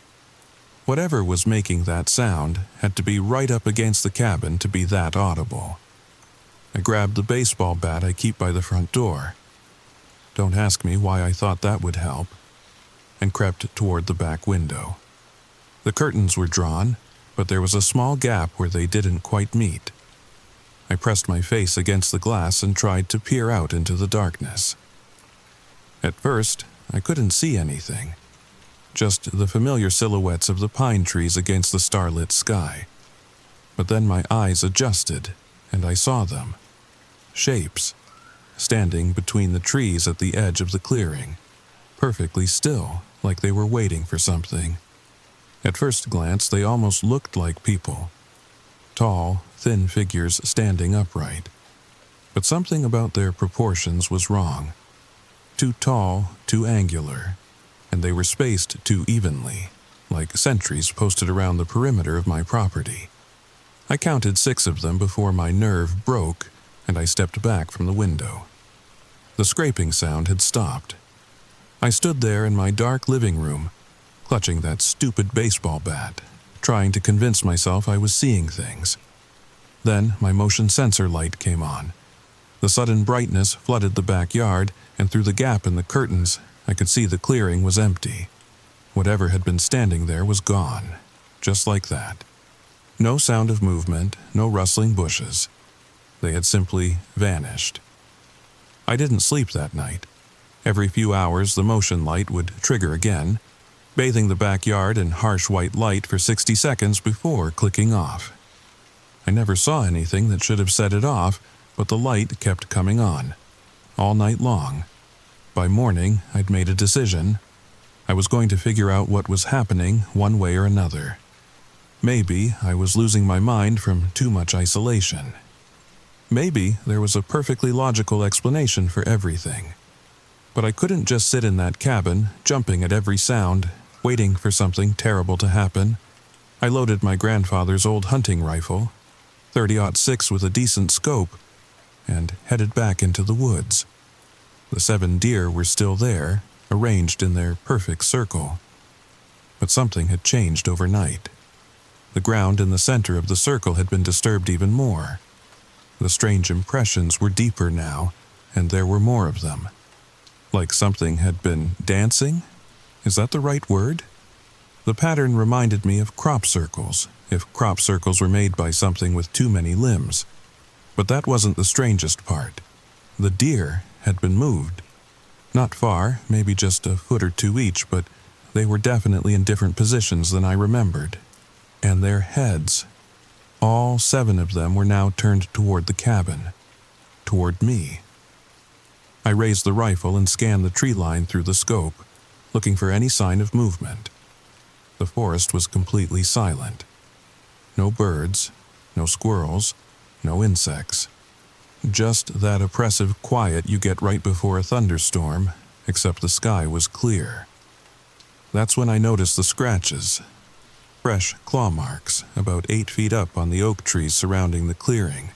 Whatever was making that sound had to be right up against the cabin to be that audible. I grabbed the baseball bat I keep by the front door. Don't ask me why I thought that would help, and crept toward the back window. The curtains were drawn, but there was a small gap where they didn't quite meet. I pressed my face against the glass and tried to peer out into the darkness. At first, I couldn't see anything, just the familiar silhouettes of the pine trees against the starlit sky. But then my eyes adjusted, and I saw them. Shapes, standing between the trees at the edge of the clearing, perfectly still, like they were waiting for something. At first glance, they almost looked like people. Tall, thin figures standing upright. But something about their proportions was wrong. Too tall, too angular, and they were spaced too evenly, like sentries posted around the perimeter of my property. I counted 6 of them before my nerve broke, and I stepped back from the window. The scraping sound had stopped. I stood there in my dark living room, clutching that stupid baseball bat, trying to convince myself I was seeing things. Then my motion sensor light came on. The sudden brightness flooded the backyard, and through the gap in the curtains, I could see the clearing was empty. Whatever had been standing there was gone, just like that. No sound of movement, no rustling bushes. They had simply vanished. I didn't sleep that night. Every few hours, the motion light would trigger again, bathing the backyard in harsh white light for 60 seconds before clicking off. I never saw anything that should have set it off, but the light kept coming on, all night long. By morning, I'd made a decision. I was going to figure out what was happening one way or another. Maybe I was losing my mind from too much isolation. Maybe there was a perfectly logical explanation for everything. But I couldn't just sit in that cabin, jumping at every sound, waiting for something terrible to happen. I loaded my grandfather's old hunting rifle, .30-06 with a decent scope, and headed back into the woods. The 7 deer were still there, arranged in their perfect circle. But something had changed overnight. The ground in the center of the circle had been disturbed even more. The strange impressions were deeper now, and there were more of them. Like something had been dancing? Is that the right word? The pattern reminded me of crop circles, if crop circles were made by something with too many limbs. But that wasn't the strangest part. The deer had been moved. Not far, maybe just a foot or 2 each, but they were definitely in different positions than I remembered. And their heads, all 7 of them, were now turned toward the cabin, toward me. I raised the rifle and scanned the tree line through the scope, looking for any sign of movement. The forest was completely silent. No birds, no squirrels, no insects. Just that oppressive quiet you get right before a thunderstorm, except the sky was clear. That's when I noticed the scratches. Fresh claw marks, about 8 feet up on the oak trees surrounding the clearing.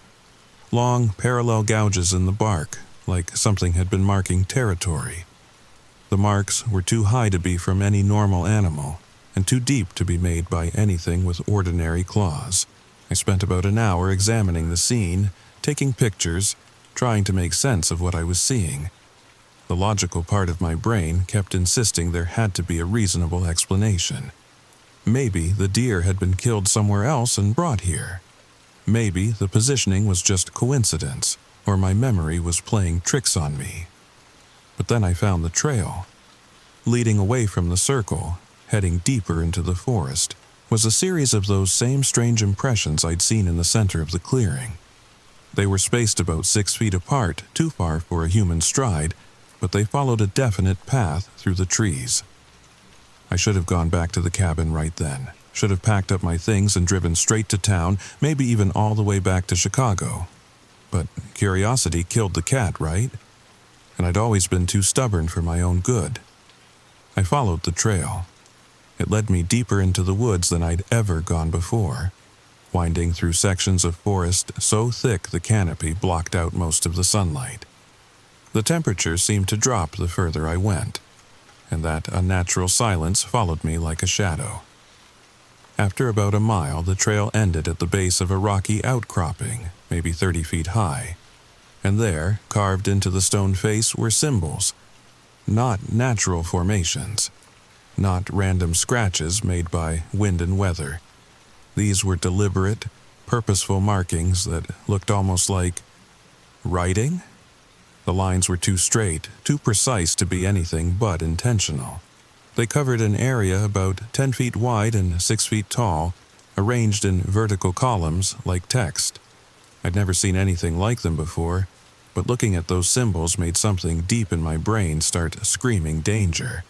Long, parallel gouges in the bark, like something had been marking territory. The marks were too high to be from any normal animal, and too deep to be made by anything with ordinary claws. I spent about an hour examining the scene, taking pictures, trying to make sense of what I was seeing. The logical part of my brain kept insisting there had to be a reasonable explanation. Maybe the deer had been killed somewhere else and brought here. Maybe the positioning was just coincidence, or my memory was playing tricks on me. But then I found the trail. Leading away from the circle, heading deeper into the forest, was a series of those same strange impressions I'd seen in the center of the clearing. They were spaced about 6 feet apart, too far for a human stride, but they followed a definite path through the trees. I should have gone back to the cabin right then, should have packed up my things and driven straight to town, maybe even all the way back to Chicago. But curiosity killed the cat, right? And I'd always been too stubborn for my own good. I followed the trail. It led me deeper into the woods than I'd ever gone before, winding through sections of forest so thick the canopy blocked out most of the sunlight. The temperature seemed to drop the further I went. and that unnatural silence followed me like a shadow. After about a mile, the trail ended at the base of a rocky outcropping, maybe 30 feet high, and there, carved into the stone face, were symbols. Not natural formations, not random scratches made by wind and weather. These were deliberate, purposeful markings that looked almost like writing. The lines were too straight, too precise to be anything but intentional. They covered an area about 10 feet wide and 6 feet tall, arranged in vertical columns like text. I'd never seen anything like them before, but looking at those symbols made something deep in my brain start screaming danger.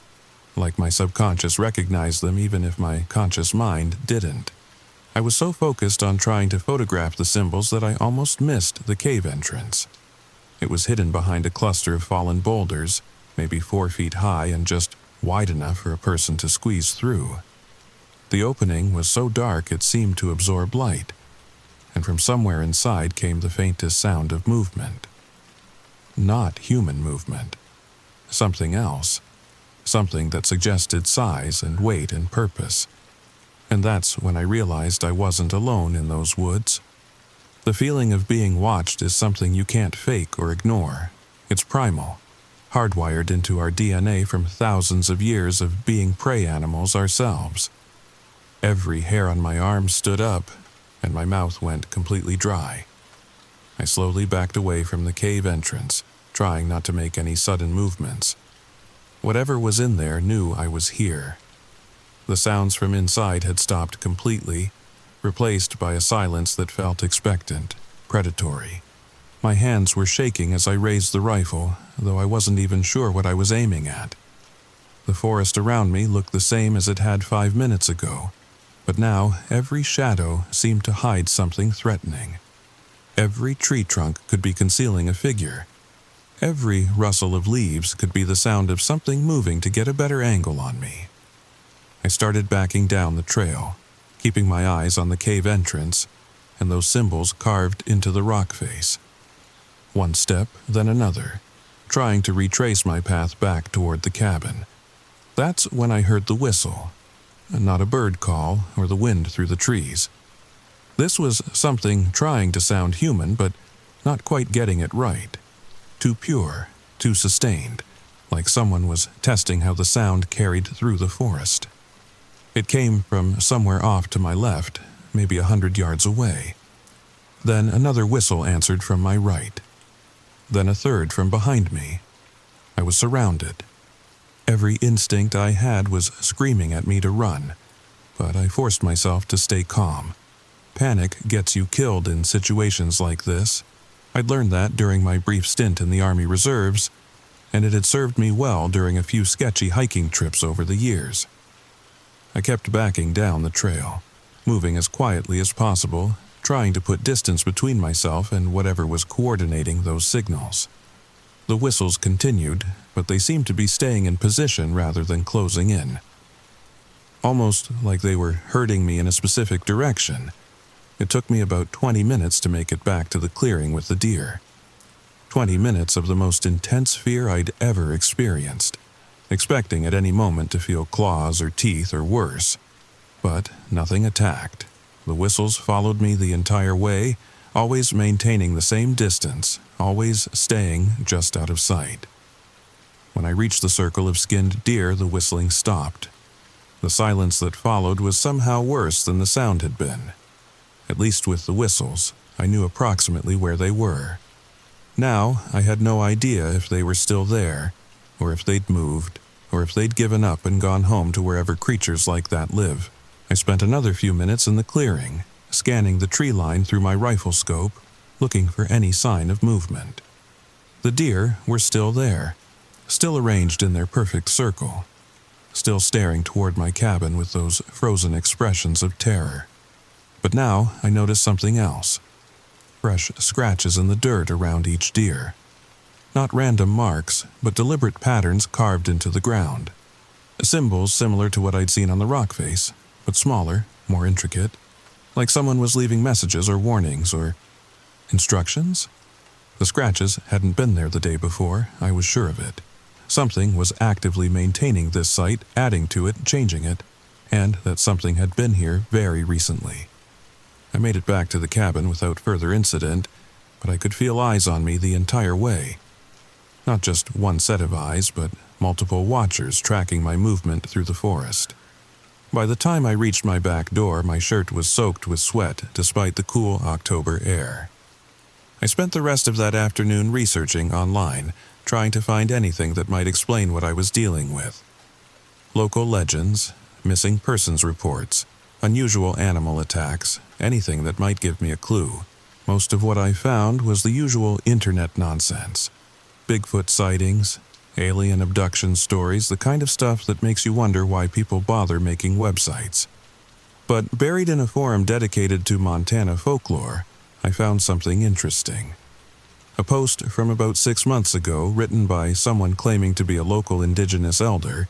Like my subconscious recognized them even if my conscious mind didn't. I was so focused on trying to photograph the symbols that I almost missed the cave entrance. It was hidden behind a cluster of fallen boulders, maybe 4 feet high and just wide enough for a person to squeeze through. The opening was so dark it seemed to absorb light, and from somewhere inside came the faintest sound of movement. Not human movement. Something else. Something that suggested size and weight and purpose. And that's when I realized I wasn't alone in those woods. The feeling of being watched is something you can't fake or ignore. It's primal, hardwired into our DNA from thousands of years of being prey animals ourselves. Every hair on my arm stood up, and my mouth went completely dry. I slowly backed away from the cave entrance, trying not to make any sudden movements. Whatever was in there knew I was here. The sounds from inside had stopped completely, replaced by a silence that felt expectant, predatory. My hands were shaking as I raised the rifle, though I wasn't even sure what I was aiming at. The forest around me looked the same as it had 5 minutes ago, but now every shadow seemed to hide something threatening. Every tree trunk could be concealing a figure. Every rustle of leaves could be the sound of something moving to get a better angle on me. I started backing down the trail, keeping my eyes on the cave entrance and those symbols carved into the rock face. One step, then another, trying to retrace my path back toward the cabin. That's when I heard the whistle, not a bird call or the wind through the trees. This was something trying to sound human, but not quite getting it right. Too pure, too sustained, like someone was testing how the sound carried through the forest. It came from somewhere off to my left, maybe 100 yards away. Then another whistle answered from my right. Then a third from behind me. I was surrounded. Every instinct I had was screaming at me to run, but I forced myself to stay calm. Panic gets you killed in situations like this. I'd learned that during my brief stint in the Army Reserves, and it had served me well during a few sketchy hiking trips over the years. I kept backing down the trail, moving as quietly as possible, trying to put distance between myself and whatever was coordinating those signals. The whistles continued, but they seemed to be staying in position rather than closing in. Almost like they were herding me in a specific direction. It took me about 20 minutes to make it back to the clearing with the deer. 20 minutes of the most intense fear I'd ever experienced, expecting at any moment to feel claws or teeth or worse. But nothing attacked. The whistles followed me the entire way, always maintaining the same distance, always staying just out of sight. When I reached the circle of skinned deer, the whistling stopped. The silence that followed was somehow worse than the sound had been. At least with the whistles, I knew approximately where they were. Now, I had no idea if they were still there, or if they'd moved, or if they'd given up and gone home to wherever creatures like that live. I spent another few minutes in the clearing, scanning the tree line through my rifle scope, looking for any sign of movement. The deer were still there, still arranged in their perfect circle, still staring toward my cabin with those frozen expressions of terror. But now I noticed something else. Fresh scratches in the dirt around each deer. Not random marks, but deliberate patterns carved into the ground. Symbols similar to what I'd seen on the rock face, but smaller, more intricate. Like someone was leaving messages or warnings or instructions? The scratches hadn't been there the day before, I was sure of it. something was actively maintaining this site, adding to it, changing it, and that something had been here very recently. I made it back to the cabin without further incident, but I could feel eyes on me the entire way. Not just one set of eyes, but multiple watchers tracking my movement through the forest. By the time I reached my back door, my shirt was soaked with sweat despite the cool October air. I spent the rest of that afternoon researching online, trying to find anything that might explain what I was dealing with. Local legends, missing persons reports, unusual animal attacks, anything that might give me a clue. Most of what I found was the usual internet nonsense. Bigfoot sightings, alien abduction stories, the kind of stuff that makes you wonder why people bother making websites. But buried in a forum dedicated to Montana folklore, I found something interesting. A post from about 6 months ago written by someone claiming to be a local indigenous elder,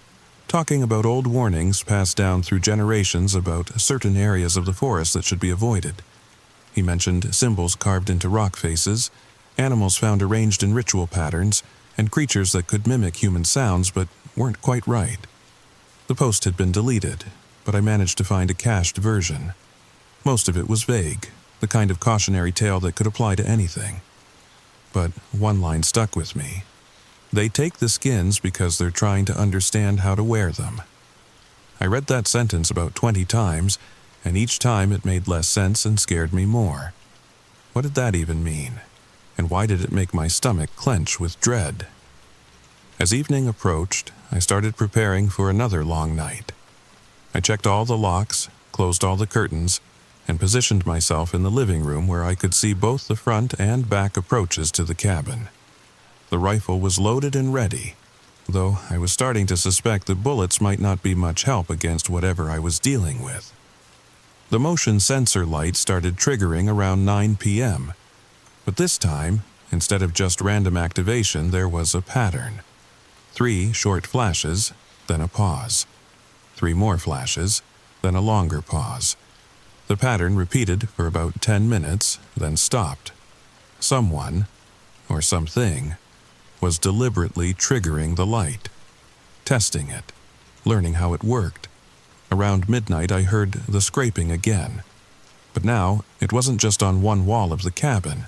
talking about old warnings passed down through generations about certain areas of the forest that should be avoided. He mentioned symbols carved into rock faces, animals found arranged in ritual patterns, and creatures that could mimic human sounds but weren't quite right. The post had been deleted, but I managed to find a cached version. Most of it was vague, the kind of cautionary tale that could apply to anything. But one line stuck with me. They take the skins because they're trying to understand how to wear them. I read that sentence about 20 times, and each time it made less sense and scared me more. What did that even mean? And why did it make my stomach clench with dread? As evening approached, I started preparing for another long night. I checked all the locks, closed all the curtains, and positioned myself in the living room where I could see both the front and back approaches to the cabin. The rifle was loaded and ready, though I was starting to suspect the bullets might not be much help against whatever I was dealing with. The motion sensor light started triggering around 9 p.m., but this time, instead of just random activation, there was a pattern. 3 short flashes, then a pause. 3 more flashes, then a longer pause. The pattern repeated for about 10 minutes, then stopped. Someone, or something, was deliberately triggering the light, testing it, learning how it worked. Around midnight, I heard the scraping again. But now, it wasn't just on one wall of the cabin.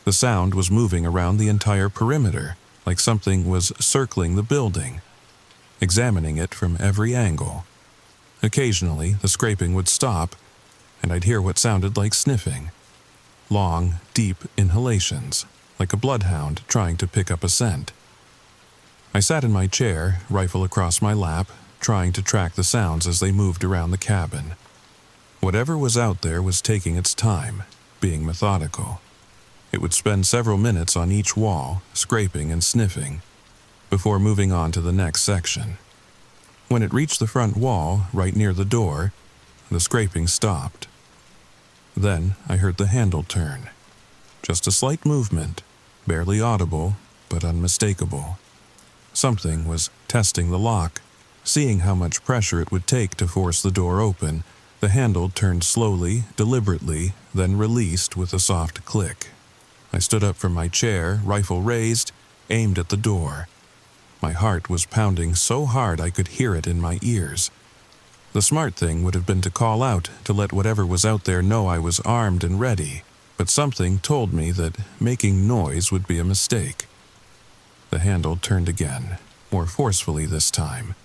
The sound was moving around the entire perimeter, like something was circling the building, examining it from every angle. Occasionally, the scraping would stop, and I'd hear what sounded like sniffing. Long, deep inhalations, like a bloodhound trying to pick up a scent. I sat in my chair, rifle across my lap, trying to track the sounds as they moved around the cabin. Whatever was out there was taking its time, being methodical. It would spend several minutes on each wall, scraping and sniffing, before moving on to the next section. When it reached the front wall, right near the door, the scraping stopped. Then I heard the handle turn. Just a slight movement, barely audible, but unmistakable. Something was testing the lock. Seeing how much pressure it would take to force the door open, the handle turned slowly, deliberately, then released with a soft click. I stood up from my chair, rifle raised, aimed at the door. My heart was pounding so hard I could hear it in my ears. The smart thing would have been to call out to let whatever was out there know I was armed and ready, but something told me that making noise would be a mistake. The handle turned again, more forcefully this time.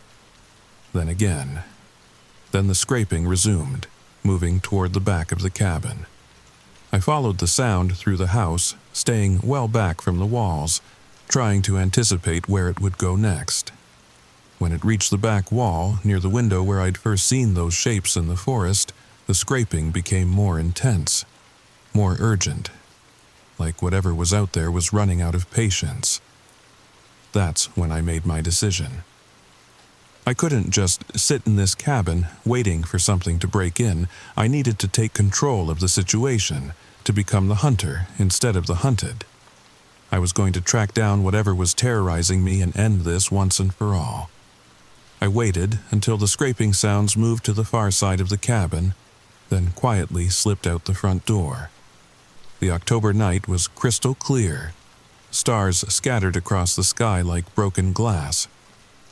Then again. Then the scraping resumed, moving toward the back of the cabin. I followed the sound through the house, staying well back from the walls, trying to anticipate where it would go next. When it reached the back wall, near the window where I'd first seen those shapes in the forest, the scraping became more intense, more urgent, like whatever was out there was running out of patience. That's when I made my decision. I couldn't just sit in this cabin, waiting for something to break in. I needed to take control of the situation, to become the hunter instead of the hunted. I was going to track down whatever was terrorizing me and end this once and for all. I waited until the scraping sounds moved to the far side of the cabin, then quietly slipped out the front door. The October night was crystal clear. stars scattered across the sky like broken glass.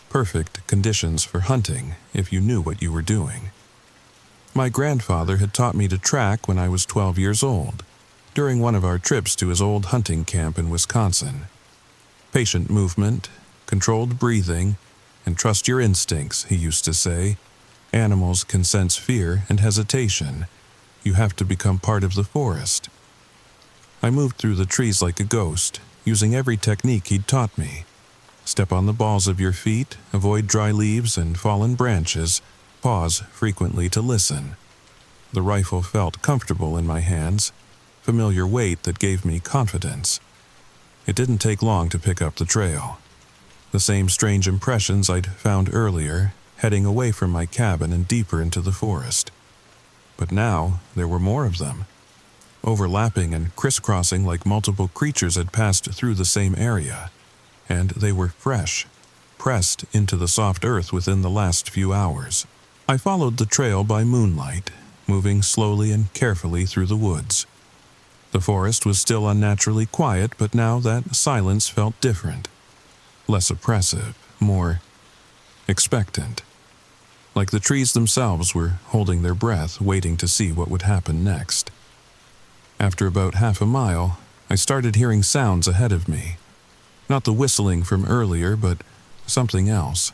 Perfect conditions for hunting if you knew what you were doing. My grandfather had taught me to track when I was 12 years old, during one of our trips to his old hunting camp in Wisconsin. Patient movement, controlled breathing, and trust your instincts, he used to say. Animals can sense fear and hesitation. You have to become part of the forest. I moved through the trees like a ghost, using every technique he'd taught me. Step on the balls of your feet, avoid dry leaves and fallen branches, pause frequently to listen. The rifle felt comfortable in my hands, familiar weight that gave me confidence. It didn't take long to pick up the trail. The same strange impressions I'd found earlier, heading away from my cabin and deeper into the forest. But now there were more of them, overlapping and crisscrossing like multiple creatures had passed through the same area, and they were fresh, pressed into the soft earth within the last few hours. I followed the trail by moonlight, moving slowly and carefully through the woods. The forest was still unnaturally quiet, but now that silence felt different. Less oppressive, more expectant. Like the trees themselves were holding their breath, waiting to see what would happen next. After about half a mile, I started hearing sounds ahead of me. Not the whistling from earlier, but something else.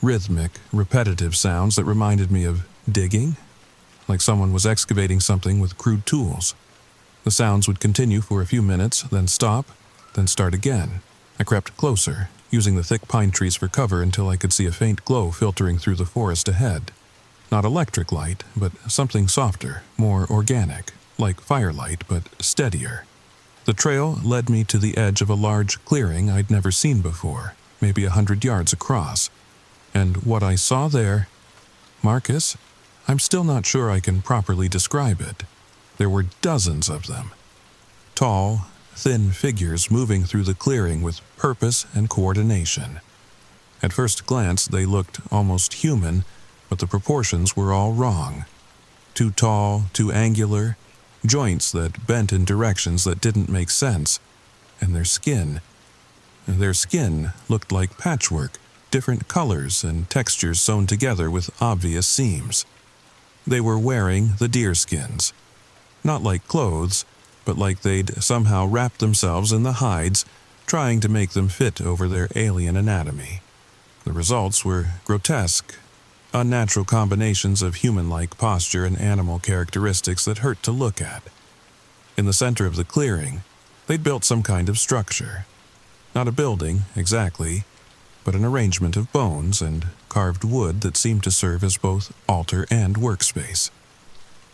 Rhythmic, repetitive sounds that reminded me of digging, like someone was excavating something with crude tools. The sounds would continue for a few minutes, then stop, then start again. I crept closer, using the thick pine trees for cover until I could see a faint glow filtering through the forest ahead. Not electric light, but something softer, more organic, like firelight, but steadier. The trail led me to the edge of a large clearing I'd never seen before, maybe 100 yards across. And what I saw there, Marcus, I'm still not sure I can properly describe it. There were dozens of them. Tall, thin figures moving through the clearing with purpose and coordination. At first glance, they looked almost human, but the proportions were all wrong. Too tall, too angular, joints that bent in directions that didn't make sense, and their skin looked like patchwork, different colors and textures sewn together with obvious seams. They were wearing the deer skins, not like clothes, but like they'd somehow wrapped themselves in the hides, trying to make them fit over their alien anatomy. The results were grotesque, unnatural combinations of human-like posture and animal characteristics that hurt to look at. In the center of the clearing, they'd built some kind of structure. Not a building, exactly, but an arrangement of bones and carved wood that seemed to serve as both altar and workspace.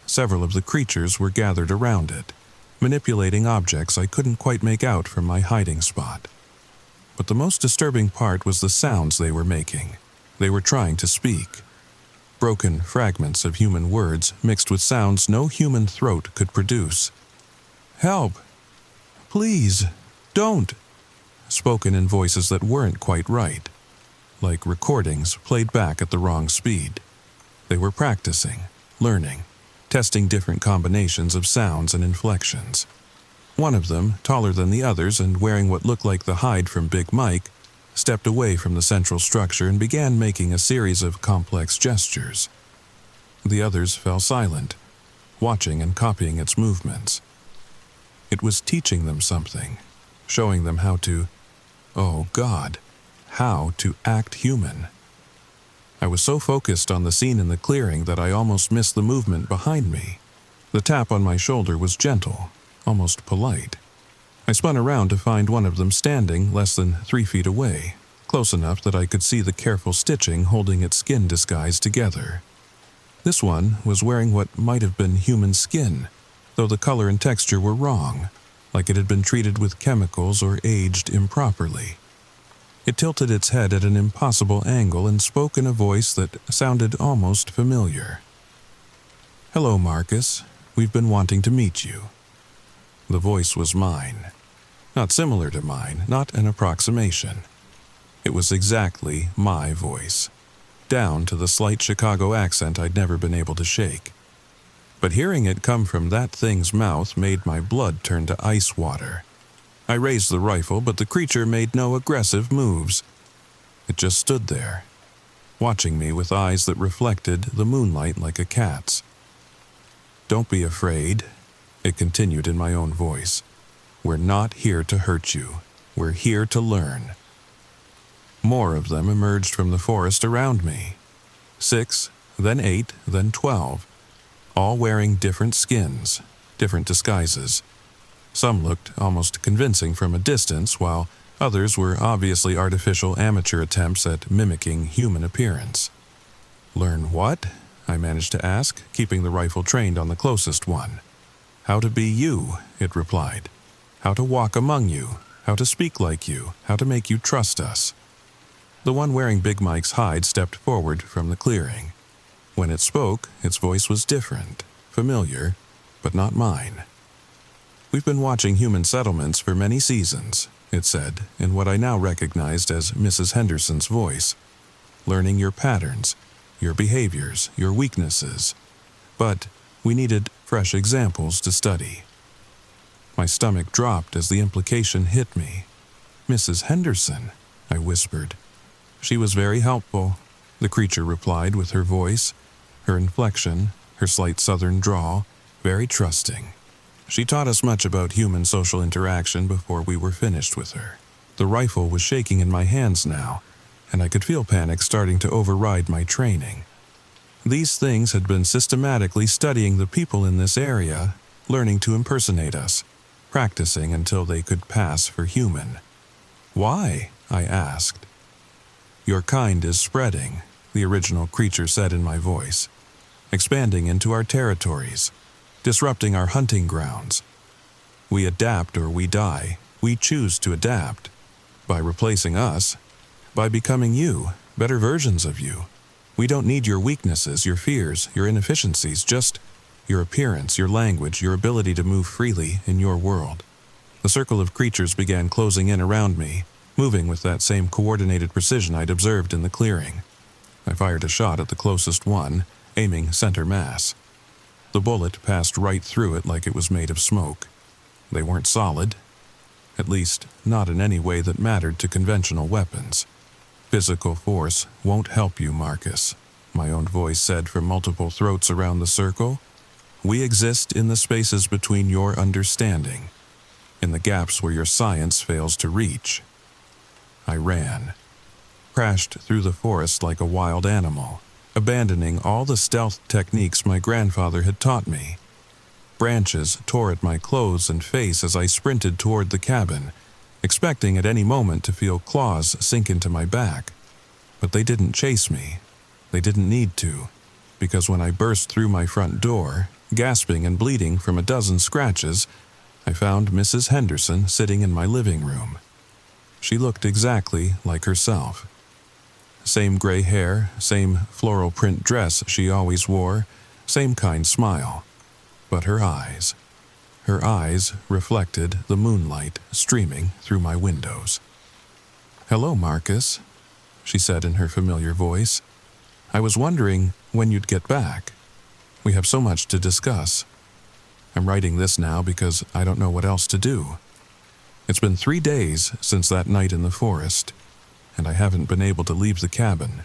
Several of the creatures were gathered around it, manipulating objects I couldn't quite make out from my hiding spot. But the most disturbing part was the sounds they were making. They were trying to speak. Broken fragments of human words mixed with sounds no human throat could produce. "Help! Please! Don't!" Spoken in voices that weren't quite right, like recordings played back at the wrong speed. They were practicing, learning, testing different combinations of sounds and inflections. One of them, taller than the others and wearing what looked like the hide from Big Mike, stepped away from the central structure and began making a series of complex gestures. The others fell silent, watching and copying its movements. It was teaching them something, showing them how to, oh God, how to act human. I was so focused on the scene in the clearing that I almost missed the movement behind me. The tap on my shoulder was gentle, almost polite. I spun around to find one of them standing less than 3 feet away, close enough that I could see the careful stitching holding its skin disguise together. This one was wearing what might have been human skin, though the color and texture were wrong, like it had been treated with chemicals or aged improperly. It tilted its head at an impossible angle and spoke in a voice that sounded almost familiar. "Hello, Marcus. We've been wanting to meet you." The voice was mine. Not similar to mine, not an approximation. It was exactly my voice, down to the slight Chicago accent I'd never been able to shake. But hearing it come from that thing's mouth made my blood turn to ice water. I raised the rifle, but the creature made no aggressive moves. It just stood there, watching me with eyes that reflected the moonlight like a cat's. "Don't be afraid," it continued in my own voice. "We're not here to hurt you. We're here to learn." More of them emerged from the forest around me. 6, then 8, then 12, all wearing different skins, different disguises. Some looked almost convincing from a distance, while others were obviously artificial amateur attempts at mimicking human appearance. "Learn what?" I managed to ask, keeping the rifle trained on the closest one. "How to be you," it replied. "How to walk among you, how to speak like you, how to make you trust us." The one wearing Big Mike's hide stepped forward from the clearing. When it spoke, its voice was different, familiar, but not mine. "We've been watching human settlements for many seasons," it said, in what I now recognized as Mrs. Henderson's voice, "learning your patterns, your behaviors, your weaknesses. But we needed fresh examples to study." My stomach dropped as the implication hit me. "Mrs. Henderson," I whispered. "She was very helpful," the creature replied with her voice, her inflection, her slight southern drawl, very trusting. "She taught us much about human social interaction before we were finished with her." The rifle was shaking in my hands now, and I could feel panic starting to override my training. These things had been systematically studying the people in this area, learning to impersonate us, practicing until they could pass for human. "Why?" I asked. "Your kind is spreading," the original creature said in my voice, "expanding into our territories, disrupting our hunting grounds. We adapt or we die. We choose to adapt. By replacing us, by becoming you, better versions of you. We don't need your weaknesses, your fears, your inefficiencies, just your appearance, your language, your ability to move freely in your world." The circle of creatures began closing in around me, moving with that same coordinated precision I'd observed in the clearing. I fired a shot at the closest one, aiming center mass. The bullet passed right through it like it was made of smoke. They weren't solid, at least not in any way that mattered to conventional weapons. "Physical force won't help you, Marcus," my own voice said from multiple throats around the circle. "We exist in the spaces between your understanding, in the gaps where your science fails to reach." I ran, crashed through the forest like a wild animal, abandoning all the stealth techniques my grandfather had taught me. Branches tore at my clothes and face as I sprinted toward the cabin, expecting at any moment to feel claws sink into my back. But they didn't chase me. They didn't need to, because when I burst through my front door, gasping and bleeding from a dozen scratches, I found Mrs. Henderson sitting in my living room. She looked exactly like herself. Same gray hair, same floral print dress she always wore, same kind smile. But her eyes reflected the moonlight streaming through my windows. "Hello, Marcus," she said in her familiar voice. "I was wondering when you'd get back. We have so much to discuss. I'm writing this now because I don't know what else to do. It's been 3 days since that night in the forest, and I haven't been able to leave the cabin.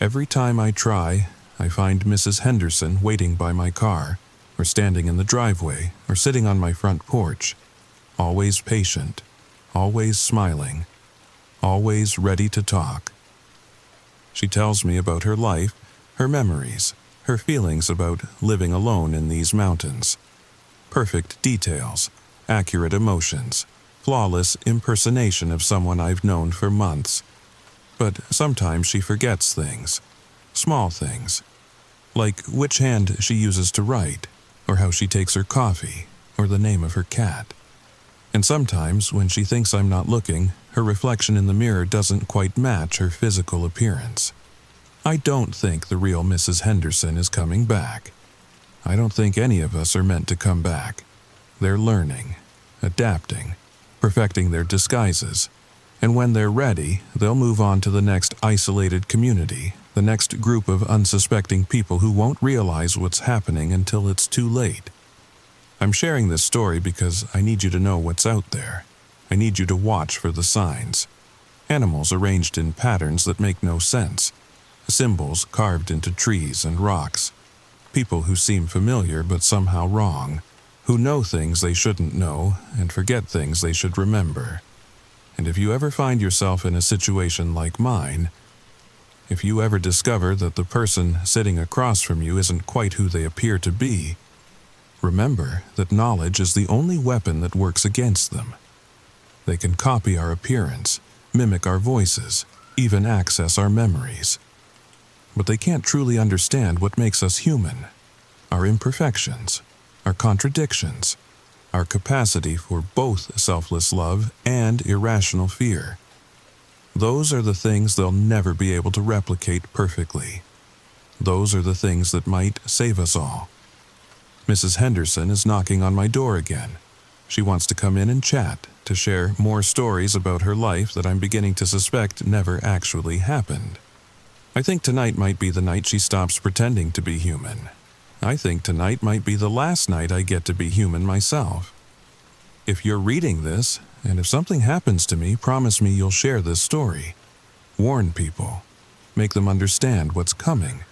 Every time I try, I find Mrs. Henderson waiting by my car, or standing in the driveway, or sitting on my front porch, always patient, always smiling, always ready to talk. She tells me about her life, her memories, her feelings about living alone in these mountains. Perfect details, accurate emotions, flawless impersonation of someone I've known for months. But sometimes she forgets things, small things, like which hand she uses to write, or how she takes her coffee, or the name of her cat. And sometimes, when she thinks I'm not looking, her reflection in the mirror doesn't quite match her physical appearance. I don't think the real Mrs. Henderson is coming back. I don't think any of us are meant to come back. They're learning, adapting, perfecting their disguises, and when they're ready, they'll move on to the next isolated community, the next group of unsuspecting people who won't realize what's happening until it's too late. I'm sharing this story because I need you to know what's out there. I need you to watch for the signs. Animals arranged in patterns that make no sense. Symbols carved into trees and rocks. People who seem familiar but somehow wrong. Who know things they shouldn't know and forget things they should remember. And if you ever find yourself in a situation like mine, if you ever discover that the person sitting across from you isn't quite who they appear to be, remember that knowledge is the only weapon that works against them. They can copy our appearance, mimic our voices, even access our memories. But they can't truly understand what makes us human, our imperfections, our contradictions, our capacity for both selfless love and irrational fear. Those are the things they'll never be able to replicate perfectly. Those are the things that might save us all. Mrs. Henderson is knocking on my door again. She wants to come in and chat, to share more stories about her life that I'm beginning to suspect never actually happened. I think tonight might be the night she stops pretending to be human. I think tonight might be the last night I get to be human myself. If you're reading this, and if something happens to me, promise me you'll share this story. Warn people. Make them understand what's coming.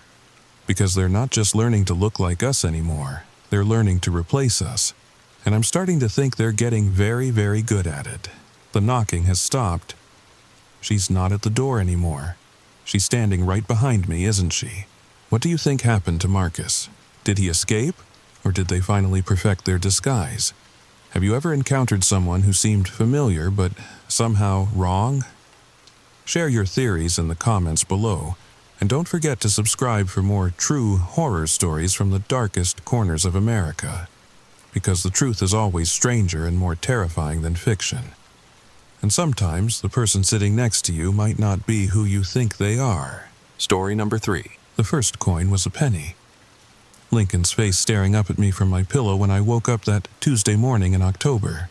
Because they're not just learning to look like us anymore, they're learning to replace us. And I'm starting to think they're getting very, very good at it. The knocking has stopped. She's not at the door anymore. She's standing right behind me, isn't she? What do you think happened to Marcus? Did he escape? Or did they finally perfect their disguise? Have you ever encountered someone who seemed familiar but somehow wrong? Share your theories in the comments below, and don't forget to subscribe for more true horror stories from the darkest corners of America. Because the truth is always stranger and more terrifying than fiction. And sometimes the person sitting next to you might not be who you think they are. Story number 3. The first coin was a penny. Lincoln's face staring up at me from my pillow when I woke up that Tuesday morning in October.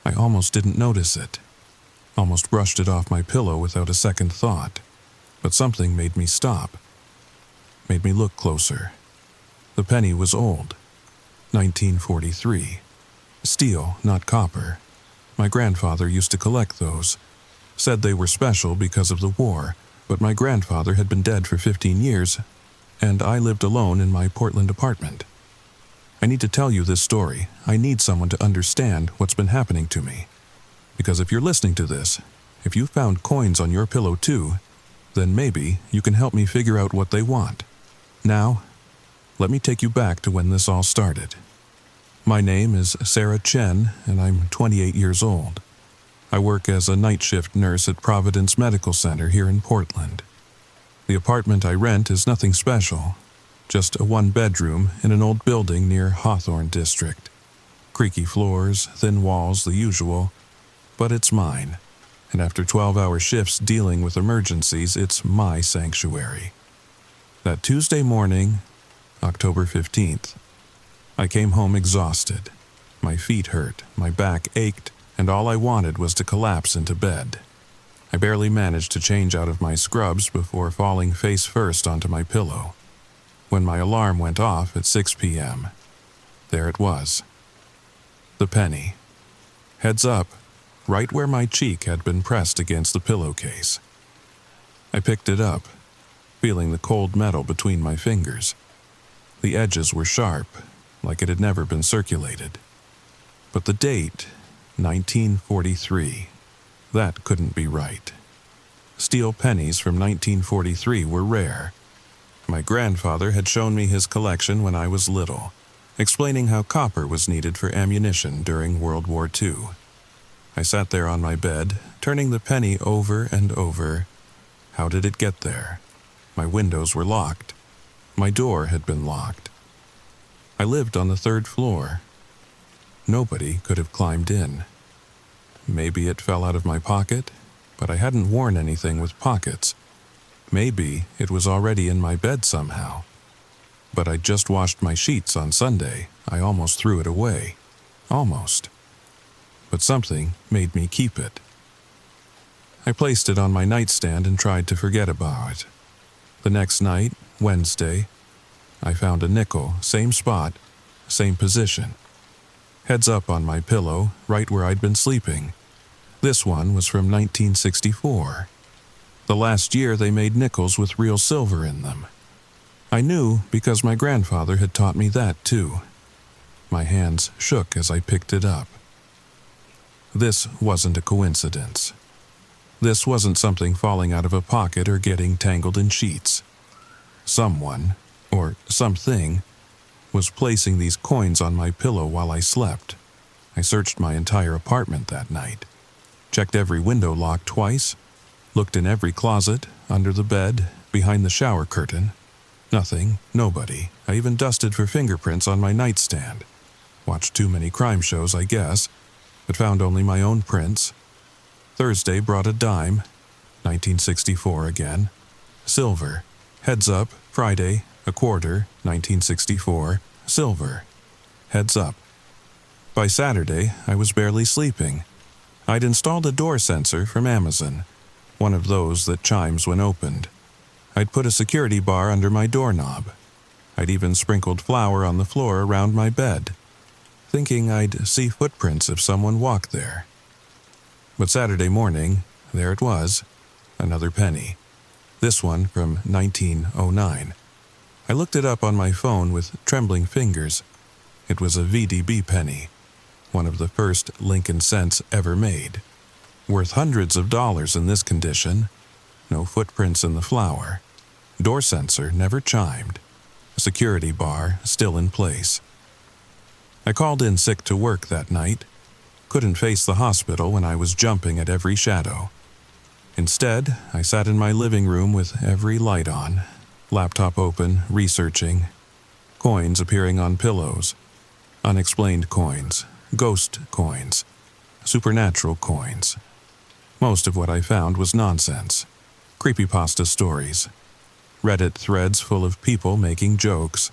I almost didn't notice it. Almost brushed it off my pillow without a second thought. But something made me stop. Made me look closer. The penny was old. 1943. Steel, not copper. My grandfather used to collect those. Said they were special because of the war, but my grandfather had been dead for 15 years, and I lived alone in my Portland apartment. I need to tell you this story. I need someone to understand what's been happening to me. Because if you're listening to this, if you found coins on your pillow too, then maybe you can help me figure out what they want. Now, let me take you back to when this all started. My name is Sarah Chen, and I'm 28 years old. I work as a night shift nurse at Providence Medical Center here in Portland. The apartment I rent is nothing special, just a one-bedroom in an old building near Hawthorne District. Creaky floors, thin walls, the usual, but it's mine. And after 12-hour shifts dealing with emergencies, it's my sanctuary. That Tuesday morning, October 15th, I came home exhausted. My feet hurt, my back ached, and all I wanted was to collapse into bed. I barely managed to change out of my scrubs before falling face first onto my pillow. When my alarm went off at 6 p.m., there it was. The penny. Heads up, right where my cheek had been pressed against the pillowcase. I picked it up, feeling the cold metal between my fingers. The edges were sharp, like it had never been circulated. But the date, 1943, that couldn't be right. Steel pennies from 1943 were rare. My grandfather had shown me his collection when I was little, explaining how copper was needed for ammunition during World War II. I sat there on my bed, turning the penny over and over. How did it get there? My windows were locked. My door had been locked. I lived on the 3rd floor. Nobody could have climbed in. Maybe it fell out of my pocket, but I hadn't worn anything with pockets. Maybe it was already in my bed somehow. But I just washed my sheets on Sunday. I almost threw it away. Almost. But something made me keep it. I placed it on my nightstand and tried to forget about it. The next night, Wednesday, I found a nickel, same spot, same position. Heads up on my pillow, right where I'd been sleeping, This one was from 1964. The last year they made nickels with real silver in them. I knew because my grandfather had taught me that too. My hands shook as I picked it up. This wasn't a coincidence. This wasn't something falling out of a pocket or getting tangled in sheets. Someone, or something, was placing these coins on my pillow while I slept. I searched my entire apartment that night, checked every window lock twice, looked in every closet, under the bed, behind the shower curtain. Nothing, nobody. I even dusted for fingerprints on my nightstand. Watched too many crime shows, I guess, but found only my own prints. Thursday brought a dime, 1964 again. Silver, heads up. Friday, a quarter, 1964, silver, heads up. By Saturday, I was barely sleeping. I'd installed a door sensor from Amazon, one of those that chimes when opened. I'd put a security bar under my doorknob. I'd even sprinkled flour on the floor around my bed, thinking I'd see footprints if someone walked there. But Saturday morning, there it was, another penny. This one from 1909. I looked it up on my phone with trembling fingers. It was a VDB penny, one of the first Lincoln cents ever made. Worth hundreds of dollars in this condition. No footprints in the flour. Door sensor never chimed. A security bar still in place. I called in sick to work that night. Couldn't face the hospital when I was jumping at every shadow. Instead, I sat in my living room with every light on, laptop open, researching. Coins appearing on pillows. Unexplained coins, ghost coins, supernatural coins. Most of what I found was nonsense. Creepypasta stories. Reddit threads full of people making jokes.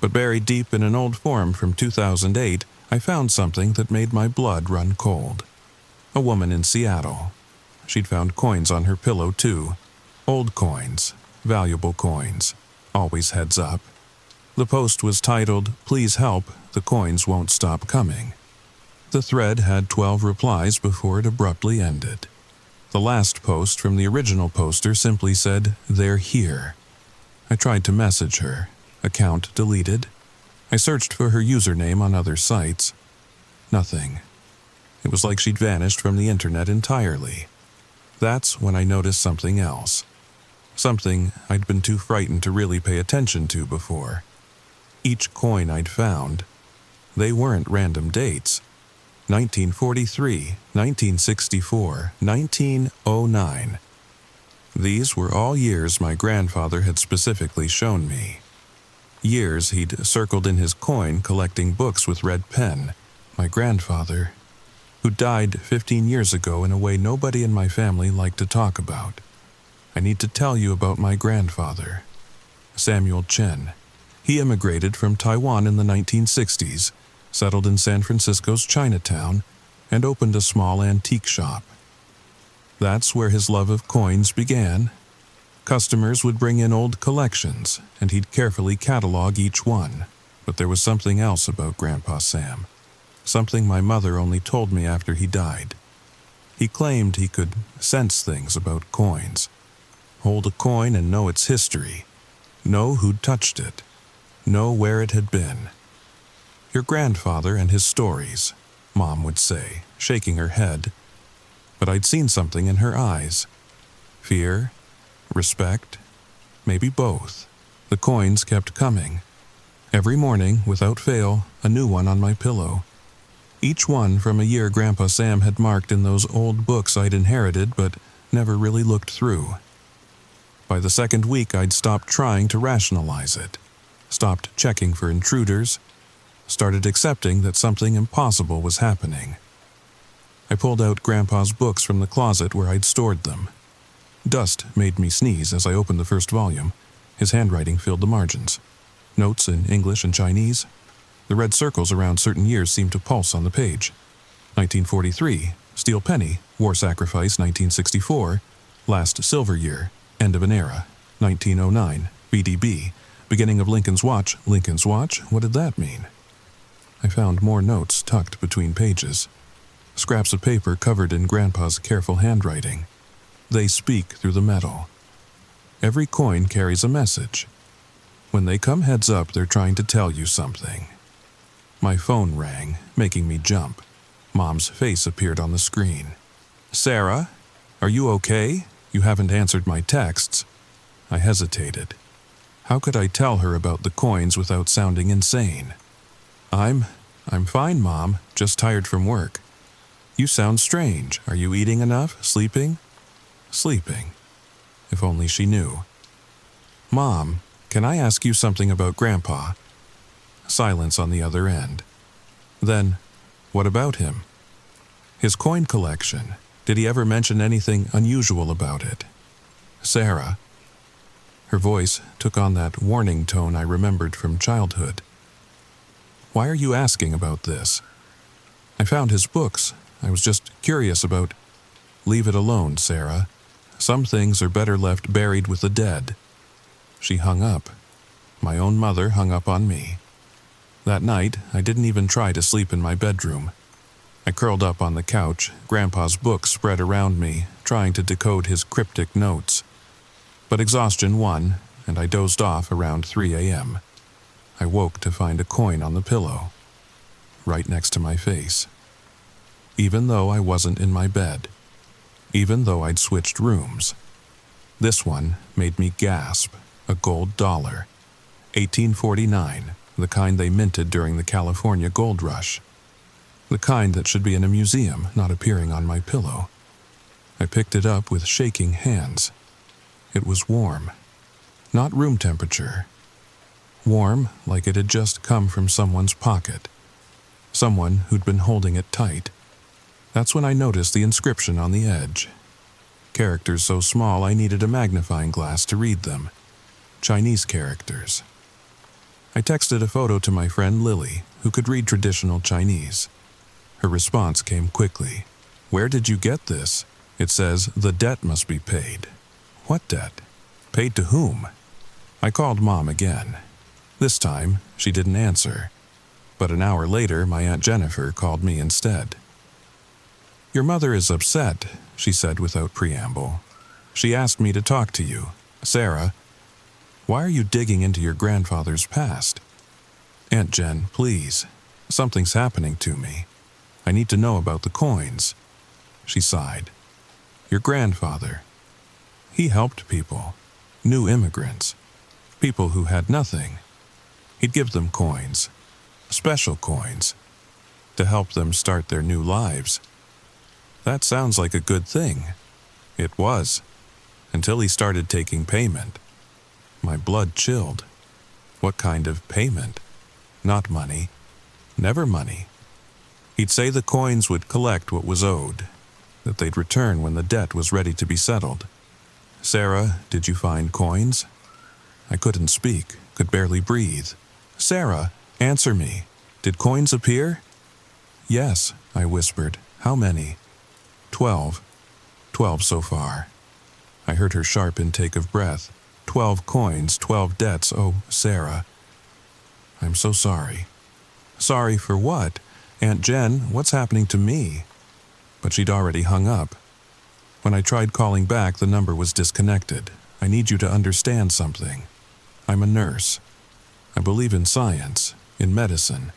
But buried deep in an old forum from 2008, I found something that made my blood run cold. A woman in Seattle. She'd found coins on her pillow, too. Old coins, valuable coins, always heads up. The post was titled, "Please help, the coins won't stop coming." The thread had 12 replies before it abruptly ended. The last post from the original poster simply said, "They're here." I tried to message her. Account deleted. I searched for her username on other sites. Nothing. It was like she'd vanished from the internet entirely. That's when I noticed something else. Something I'd been too frightened to really pay attention to before. Each coin I'd found, they weren't random dates. 1943, 1964, 1909. These were all years my grandfather had specifically shown me. Years he'd circled in his coin collecting books with red pen. My grandfather, who died 15 years ago in a way nobody in my family liked to talk about. I need to tell you about my grandfather, Samuel Chen. He immigrated from Taiwan in the 1960s, settled in San Francisco's Chinatown, and opened a small antique shop. That's where his love of coins began. Customers would bring in old collections, and he'd carefully catalog each one. But there was something else about Grandpa Sam. Something my mother only told me after he died. He claimed he could sense things about coins. Hold a coin and know its history. Know who'd touched it. Know where it had been. Your grandfather and his stories, Mom would say, shaking her head. But I'd seen something in her eyes. Fear, respect, maybe both. The coins kept coming. Every morning, without fail, a new one on my pillow. Each one from a year Grandpa Sam had marked in those old books I'd inherited but never really looked through. By the second week, I'd stopped trying to rationalize it. Stopped checking for intruders. Started accepting that something impossible was happening. I pulled out Grandpa's books from the closet where I'd stored them. Dust made me sneeze as I opened the first volume. His handwriting filled the margins. Notes in English and Chinese. The red circles around certain years seemed to pulse on the page. 1943, steel penny, war sacrifice 1964, last silver year, end of an era, 1909, BDB, beginning of Lincoln's watch. Lincoln's watch? What did that mean? I found more notes tucked between pages. scraps of paper covered in Grandpa's careful handwriting. They speak through the metal. Every coin carries a message. When they come heads up, they're trying to tell you something. My phone rang, making me jump. Mom's face appeared on the screen. "Sarah, are you okay? You haven't answered my texts." I hesitated. How could I tell her about the coins without sounding insane? I'm fine, Mom, just tired from work." "You sound strange. Are you eating enough? Sleeping?" Sleeping. If only she knew. "Mom, can I ask you something about Grandpa?" Silence on the other end. Then, what about him? His coin collection. Did he ever mention anything unusual about it? "Sarah." Her voice took on that warning tone I remembered from childhood. "Why are you asking about this?" "I found his books. I was just curious about—" "Leave it alone, Sarah. Some things are better left buried with the dead." She hung up. My own mother hung up on me. That night, I didn't even try to sleep in my bedroom. I curled up on the couch, Grandpa's books spread around me, trying to decode his cryptic notes. But exhaustion won, and I dozed off around 3 a.m. I woke to find a coin on the pillow, right next to my face. Even though I wasn't in my bed, even though I'd switched rooms, this one made me gasp. A gold dollar. 1849, the kind they minted during the California gold rush. The kind that should be in a museum, not appearing on my pillow. I picked it up with shaking hands. It was warm. Not room temperature. Warm like it had just come from someone's pocket. Someone who'd been holding it tight. That's when I noticed the inscription on the edge. Characters so small I needed a magnifying glass to read them. Chinese characters. I texted a photo to my friend Lily, who could read traditional Chinese. Her response came quickly. "Where did you get this? It says the debt must be paid." "What debt? Paid to whom?" I called Mom again. This time, she didn't answer. But an hour later, my Aunt Jennifer called me instead. "Your mother is upset," she said without preamble. "She asked me to talk to you. Sarah, why are you digging into your grandfather's past?" "Aunt Jen, please. Something's happening to me. I need to know about the coins." She sighed. "Your grandfather. He helped people. New immigrants. People who had nothing. He'd give them coins. Special coins. To help them start their new lives. That sounds like a good thing." It was. Until he started taking payment. My blood chilled. What kind of payment? Not money. Never money. He'd say the coins would collect what was owed, that they'd return when the debt was ready to be settled. "Sarah, did you find coins?" I couldn't speak, could barely breathe. "Sarah, answer me. Did coins appear?" "Yes," I whispered. "How many?" 12. 12 so far." I heard her sharp intake of breath. 12 coins, 12 debts. Oh, Sarah. "I'm so sorry." "Sorry for what? Aunt Jen, what's happening to me?" But she'd already hung up. When I tried calling back, the number was disconnected. "I need you to understand something. I'm a nurse. I believe in science, in medicine,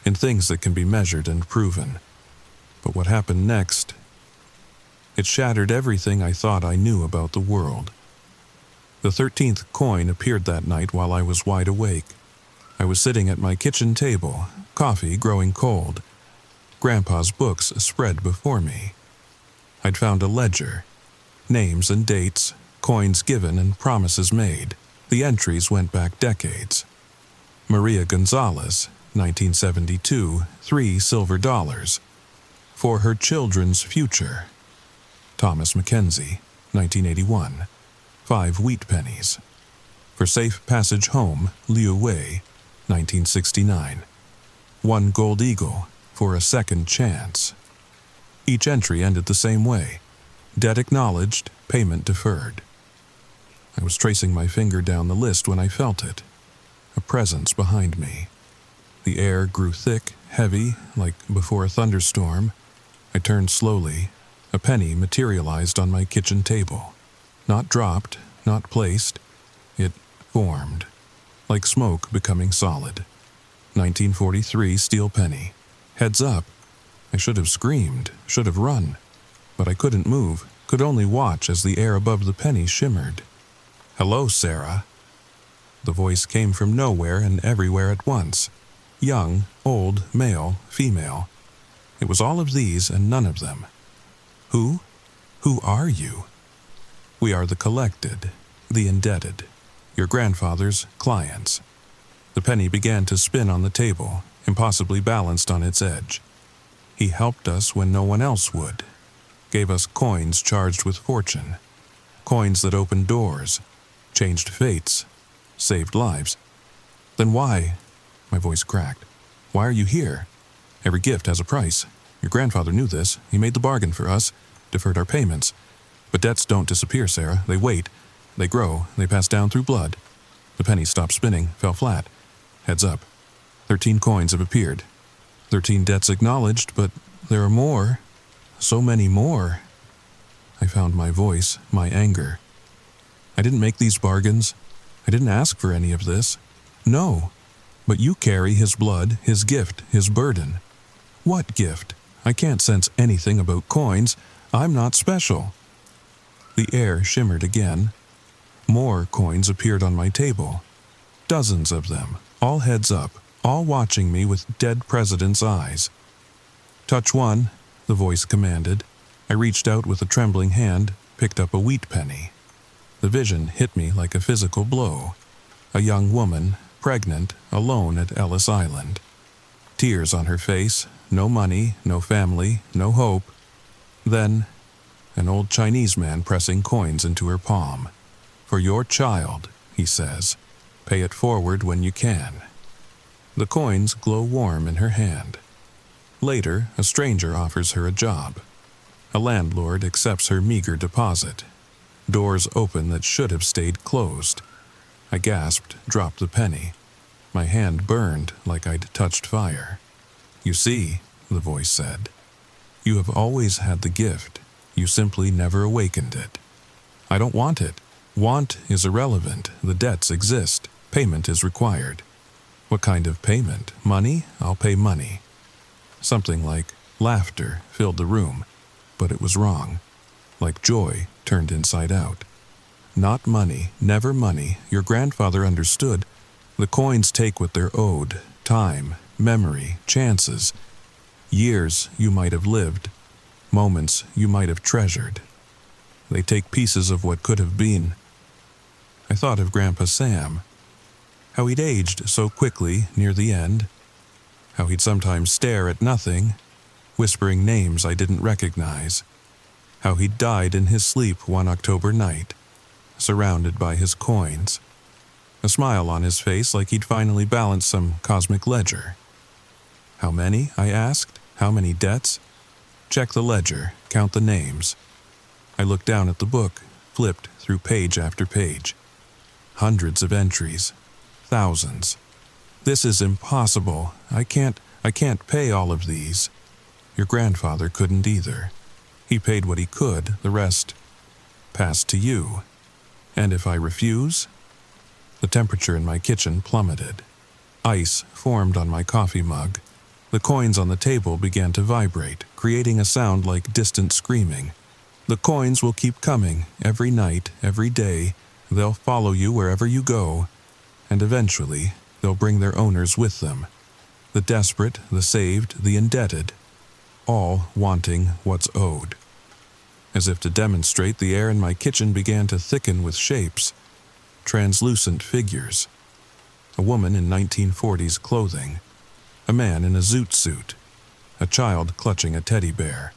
in things that can be measured and proven. But what happened next? It shattered everything I thought I knew about the world. The 13th coin appeared that night while I was wide awake. I was sitting at my kitchen table, coffee growing cold. Grandpa's books spread before me. I'd found a ledger. Names and dates, coins given and promises made. The entries went back decades. Maria Gonzalez, 1972, 3 silver dollars. For her children's future. Thomas Mackenzie, 1981, 5 wheat pennies. For safe passage home, Liu Wei, 1969. 1 gold eagle for a second chance. Each entry ended the same way. Debt acknowledged, payment deferred. I was tracing my finger down the list when I felt it. A presence behind me. The air grew thick, heavy, like before a thunderstorm. I turned slowly. A penny materialized on my kitchen table. Not dropped, not placed. It formed, like smoke becoming solid. 1943 steel penny. Heads up. I should have screamed, should have run. But I couldn't move, could only watch as the air above the penny shimmered. "Hello, Sarah." The voice came from nowhere and everywhere at once. Young, old, male, female. It was all of these and none of them. Who? Who are you? We are the collected, the indebted, your grandfather's clients. The penny began to spin on the table, impossibly balanced on its edge. He helped us when no one else would. Gave us coins charged with fortune. Coins that opened doors, changed fates, saved lives. Then why? My voice cracked. Why are you here? Every gift has a price. Your grandfather knew this. He made the bargain for us, deferred our payments. But debts don't disappear, Sarah. They wait. They grow. They pass down through blood. The penny stopped spinning, fell flat. Heads up. 13 coins have appeared. 13 debts acknowledged, but there are more. So many more. I found my voice, my anger. I didn't make these bargains. I didn't ask for any of this. No. But you carry his blood, his gift, his burden. What gift? I can't sense anything about coins. I'm not special. The air shimmered again. More coins appeared on my table. Dozens of them, all heads up, all watching me with dead president's eyes. Touch one, the voice commanded. I reached out with a trembling hand, picked up a wheat penny. The vision hit me like a physical blow. A young woman, pregnant, alone at Ellis Island. Tears on her face, no money, no family, no hope. Then, an old Chinese man pressing coins into her palm. For your child, he says. Pay it forward when you can. The coins glow warm in her hand. Later, a stranger offers her a job. A landlord accepts her meager deposit. Doors open that should have stayed closed. I gasped, dropped the penny. My hand burned like I'd touched fire. You see, the voice said, you have always had the gift. You simply never awakened it. I don't want it. Want is irrelevant. The debts exist. Payment is required. What kind of payment? Money? I'll pay money. Something like laughter filled the room, but it was wrong. Like joy turned inside out. Not money, never money. Your grandfather understood. The coins take what they're owed. Time, memory, chances. Years you might have lived. Moments you might have treasured. They take pieces of what could have been. I thought of Grandpa Sam. How he'd aged so quickly near the end. How he'd sometimes stare at nothing, whispering names I didn't recognize. How he'd died in his sleep one October night, surrounded by his coins. A smile on his face like he'd finally balanced some cosmic ledger. How many? I asked. How many debts? Check the ledger, count the names. I looked down at the book, flipped through page after page. Hundreds of entries. Thousands. This is impossible. I can't pay all of these. Your grandfather couldn't either. He paid what he could, the rest passed to you. And if I refuse? The temperature in my kitchen plummeted. Ice formed on my coffee mug. The coins on the table began to vibrate, creating a sound like distant screaming. The coins will keep coming, every night, every day. They'll follow you wherever you go. And eventually, they'll bring their owners with them. The desperate, the saved, the indebted. All wanting what's owed. As if to demonstrate, the air in my kitchen began to thicken with shapes. Translucent figures. A woman in 1940s clothing. A man in a zoot suit. A child clutching a teddy bear.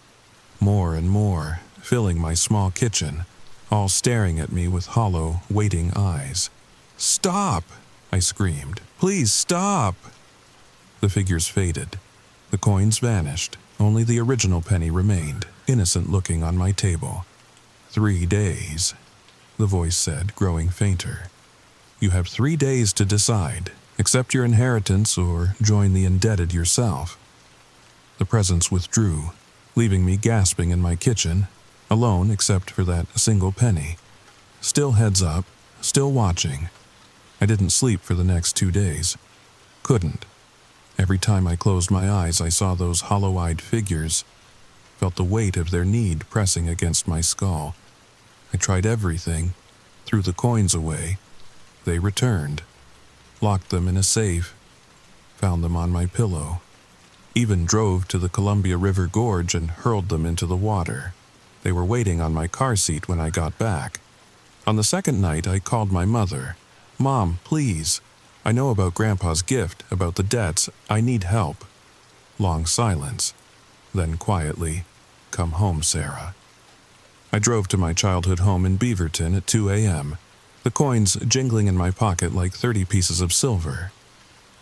More and more, filling my small kitchen, all staring at me with hollow, waiting eyes. "Stop!" I screamed. "Please stop!" The figures faded. The coins vanished. Only the original penny remained, innocent-looking on my table. 3 days, the voice said, growing fainter. You have 3 days to decide. Accept your inheritance or join the indebted yourself. The presence withdrew. leaving me gasping in my kitchen, alone except for that single penny. Still heads up, still watching. I didn't sleep for the next 2 days. Couldn't. Every time I closed my eyes, I saw those hollow-eyed figures, felt the weight of their need pressing against my skull. I tried everything, threw the coins away. They returned, locked them in a safe, found them on my pillow. Even drove to the Columbia River Gorge and hurled them into the water. They were waiting on my car seat when I got back. On the second night, I called my mother. "Mom, please. I know about Grandpa's gift, about the debts. I need help." Long silence. Then quietly, "Come home, Sarah." I drove to my childhood home in Beaverton at 2 a.m., the coins jingling in my pocket like 30 pieces of silver.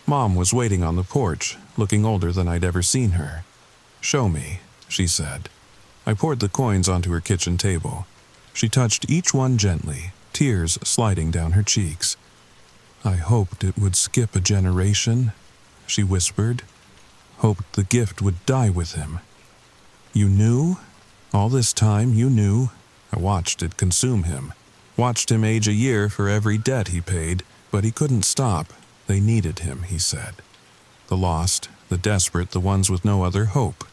Mom was waiting on the porch, looking older than I'd ever seen her. "Show me," she said. I poured the coins onto her kitchen table. She touched each one gently, tears sliding down her cheeks. "I hoped it would skip a generation," she whispered. "Hoped the gift would die with him." "You knew? All this time you knew?" I watched it consume him. Watched him age a year for every debt he paid, but he couldn't stop. They needed him, he said. The lost, the desperate, the ones with no other hope.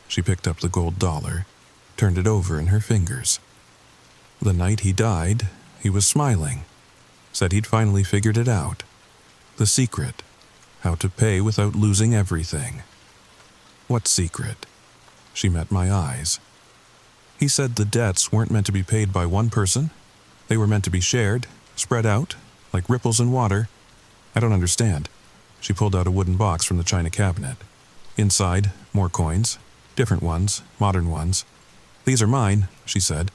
She picked up the gold dollar, turned it over in her fingers. The night he died, he was smiling. Said he'd finally figured it out. The secret. How to pay without losing everything. What secret? She met my eyes. He said the debts weren't meant to be paid by one person. They were meant to be shared, spread out, like ripples in water. I don't understand. She pulled out a wooden box from the china cabinet. Inside, more coins. Different ones, modern ones. "These are mine," she said.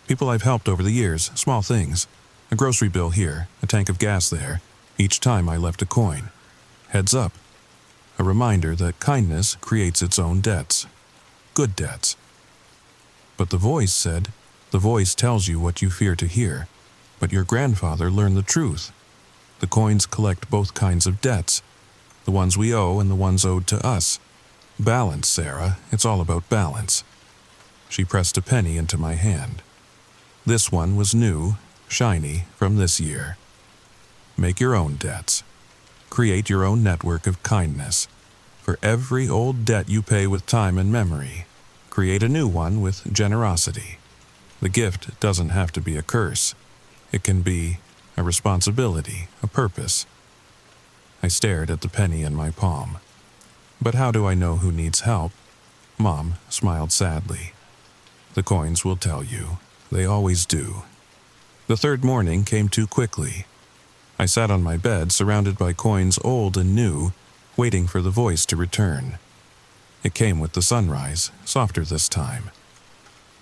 "People I've helped over the years, small things. A grocery bill here, a tank of gas there. Each time I left a coin. Heads up. A reminder that kindness creates its own debts. Good debts." But the voice said, "The voice tells you what you fear to hear. But your grandfather learned the truth. The coins collect both kinds of debts. The ones we owe and the ones owed to us. Balance, Sarah. It's all about balance." She pressed a penny into my hand. This one was new, shiny, from this year. Make your own debts. Create your own network of kindness. For every old debt you pay with time and memory, create a new one with generosity. The gift doesn't have to be a curse. It can be a responsibility, a purpose. I stared at the penny in my palm. But how do I know who needs help? Mom smiled sadly. The coins will tell you. They always do. The third morning came too quickly. I sat on my bed, surrounded by coins old and new, waiting for the voice to return. It came with the sunrise, softer this time.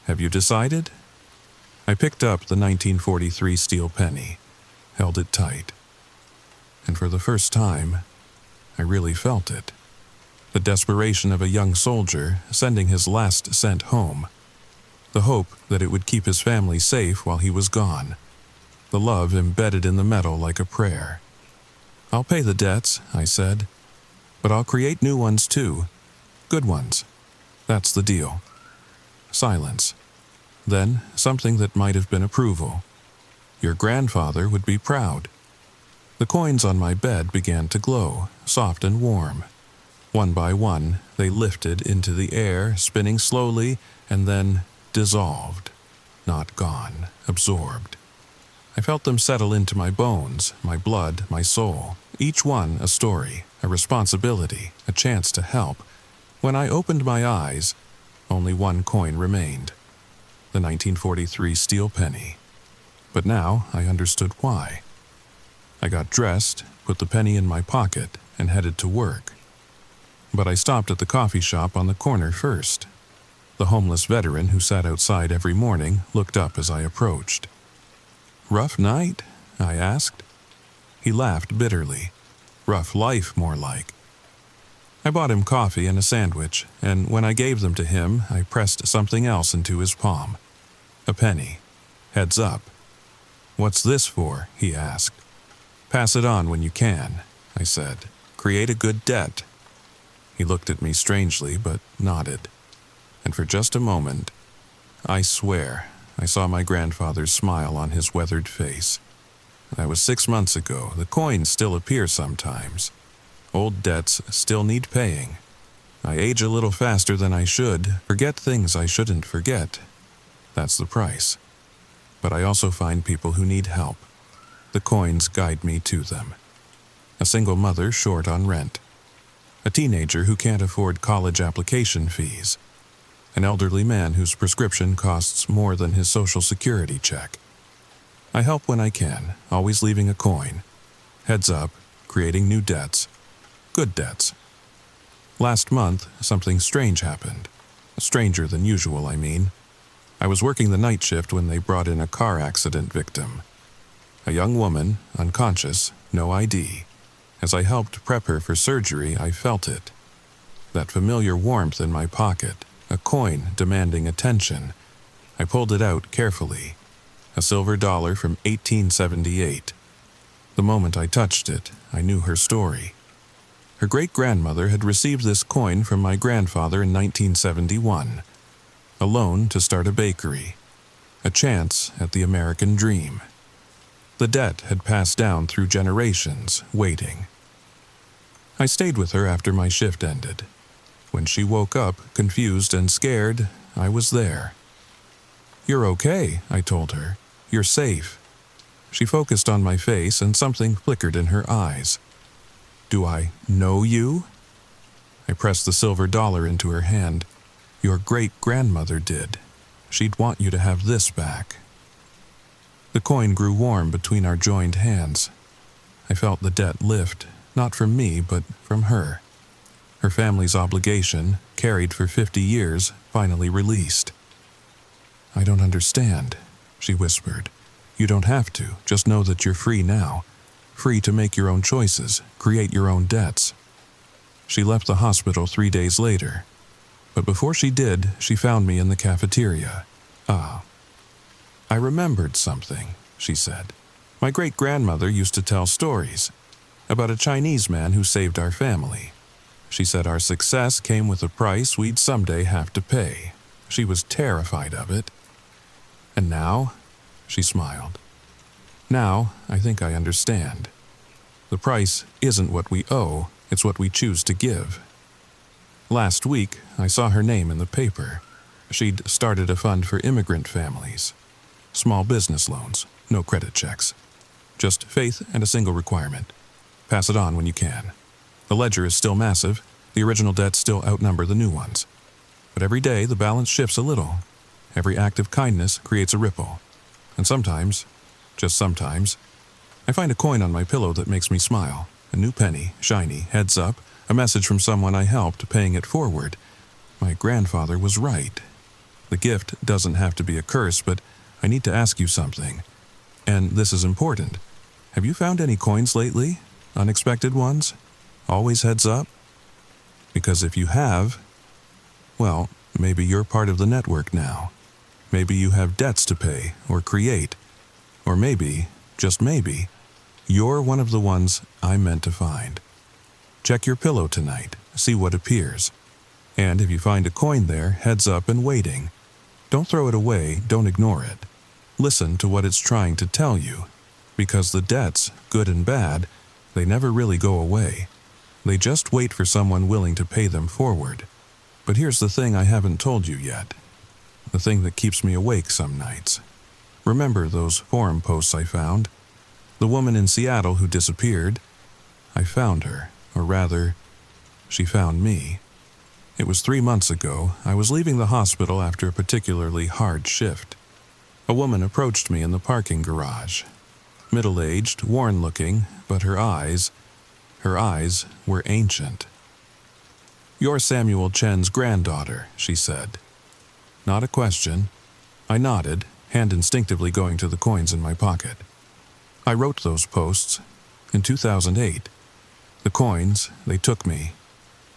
"Have you decided?" I picked up the 1943 steel penny, held it tight. And for the first time, I really felt it. The desperation of a young soldier sending his last cent home. The hope that it would keep his family safe while he was gone. The love embedded in the metal like a prayer. "I'll pay the debts," I said. "But I'll create new ones too. Good ones. That's the deal." Silence. Then something that might have been approval. "Your grandfather would be proud." The coins on my bed began to glow, soft and warm. One by one, they lifted into the air, spinning slowly, and then dissolved. Not gone, absorbed. I felt them settle into my bones, my blood, my soul. Each one a story, a responsibility, a chance to help. When I opened my eyes, only one coin remained. The 1943 steel penny. But now I understood why. I got dressed, put the penny in my pocket, and headed to work. But I stopped at the coffee shop on the corner first. The homeless veteran who sat outside every morning looked up as I approached. "Rough night?" I asked. He laughed bitterly. "Rough life, more like." I bought him coffee and a sandwich, and when I gave them to him, I pressed something else into his palm. A penny. Heads up. "What's this for?" he asked. "Pass it on when you can," I said. "Create a good debt." He looked at me strangely, but nodded. "And and for just a moment, I swear, I saw my grandfather's smile on his weathered face. That was 6 months ago. The coins still appear sometimes. Old debts still need paying. I age a little faster than I should, forget things I shouldn't forget. That's the price. But I also find people who need help. The coins guide me to them. A single mother short on rent. A teenager who can't afford college application fees. An elderly man whose prescription costs more than his Social Security check. I help when I can, always leaving a coin. Heads up, creating new debts. Good debts. Last month, something strange happened. Stranger than usual, I mean. I was working the night shift when they brought in a car accident victim. A young woman, unconscious, no ID. As I helped prep her for surgery, I felt it. That familiar warmth in my pocket, a coin demanding attention. I pulled it out carefully. A silver dollar from 1878. The moment I touched it, I knew her story. Her great-grandmother had received this coin from my grandfather in 1971. A loan to start a bakery. A chance at the American dream. The debt had passed down through generations, waiting. I stayed with her after my shift ended. When she woke up, confused and scared, I was there. "You're okay," I told her. "You're safe." She focused on my face and something flickered in her eyes. "Do I know you?" I pressed the silver dollar into her hand. "Your great-grandmother did. She'd want you to have this back." The coin grew warm between our joined hands. I felt the debt lift, not from me, but from her. Her family's obligation, carried for 50 years, finally released. "I don't understand," she whispered. "You don't have to. Just know that you're free now. Free to make your own choices, create your own debts." She left the hospital 3 days later. But before she did, she found me in the cafeteria. "I remembered something," she said. "My great-grandmother used to tell stories about a Chinese man who saved our family. She said our success came with a price we'd someday have to pay. She was terrified of it. And now," she smiled, "now I think I understand. The price isn't what we owe, it's what we choose to give." Last week, I saw her name in the paper. She'd started a fund for immigrant families. Small business loans, no credit checks. Just faith and a single requirement. Pass it on when you can. The ledger is still massive, the original debts still outnumber the new ones. But every day the balance shifts a little. Every act of kindness creates a ripple. And sometimes, just sometimes, I find a coin on my pillow that makes me smile. A new penny, shiny, heads up, a message from someone I helped, paying it forward. My grandfather was right. The gift doesn't have to be a curse, but I need to ask you something. And this is important. Have you found any coins lately? Unexpected ones? Always heads up? Because if you have, well, maybe you're part of the network now. Maybe you have debts to pay or create. Or maybe, just maybe, you're one of the ones I'm meant to find. Check your pillow tonight, see what appears. And if you find a coin there, heads up and waiting. Don't throw it away, don't ignore it. Listen to what it's trying to tell you. Because the debts, good and bad, they never really go away. They just wait for someone willing to pay them forward. But here's the thing I haven't told you yet. The thing that keeps me awake some nights. Remember those forum posts I found? The woman in Seattle who disappeared? I found her, or rather, she found me. It was 3 months ago. I was leaving the hospital after a particularly hard shift. A woman approached me in the parking garage. Middle-aged, worn-looking, but her eyes were ancient. "You're Samuel Chen's granddaughter," she said. Not a question. I nodded, hand instinctively going to the coins in my pocket. I wrote those posts in 2008. The coins, they took me.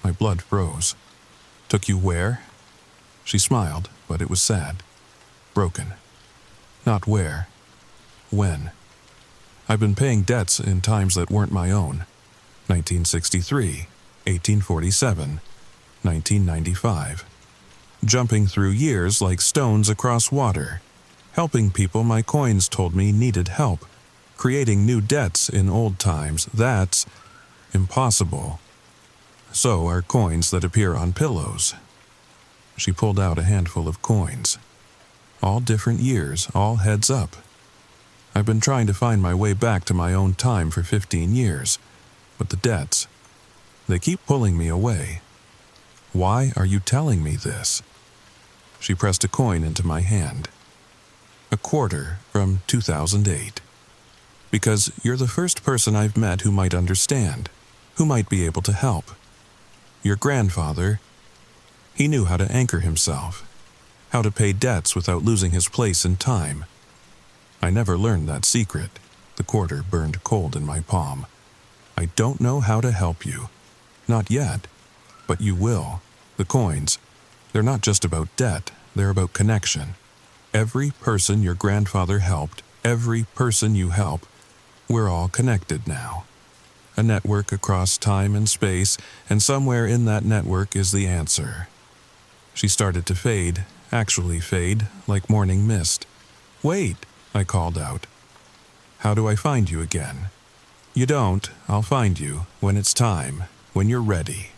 My blood froze. "Took you where?" She smiled, but it was sad. Broken. Not where. When. I've been paying debts in times that weren't my own. 1963, 1847, 1995. jumping through years like stones across water, helping people my coins told me needed help, creating new debts in old times. That's impossible. So are coins that appear on pillows. She pulled out a handful of coins. All different years, all heads up. I've been trying to find my way back to my own time for 15 years, but the debts, they keep pulling me away. Why are you telling me this? She pressed a coin into my hand. A quarter from 2008. Because you're the first person I've met who might understand, who might be able to help. Your grandfather, he knew how to anchor himself, how to pay debts without losing his place in time. I never learned that secret. The quarter burned cold in my palm. I don't know how to help you. Not yet, but you will. The coins, they're not just about debt, they're about connection. Every person your grandfather helped, every person you help, we're all connected now. A network across time and space, and somewhere in that network is the answer. She started to fade, actually fade, like morning mist. Wait, I called out. How do I find you again? You don't, I'll find you, when it's time, when you're ready.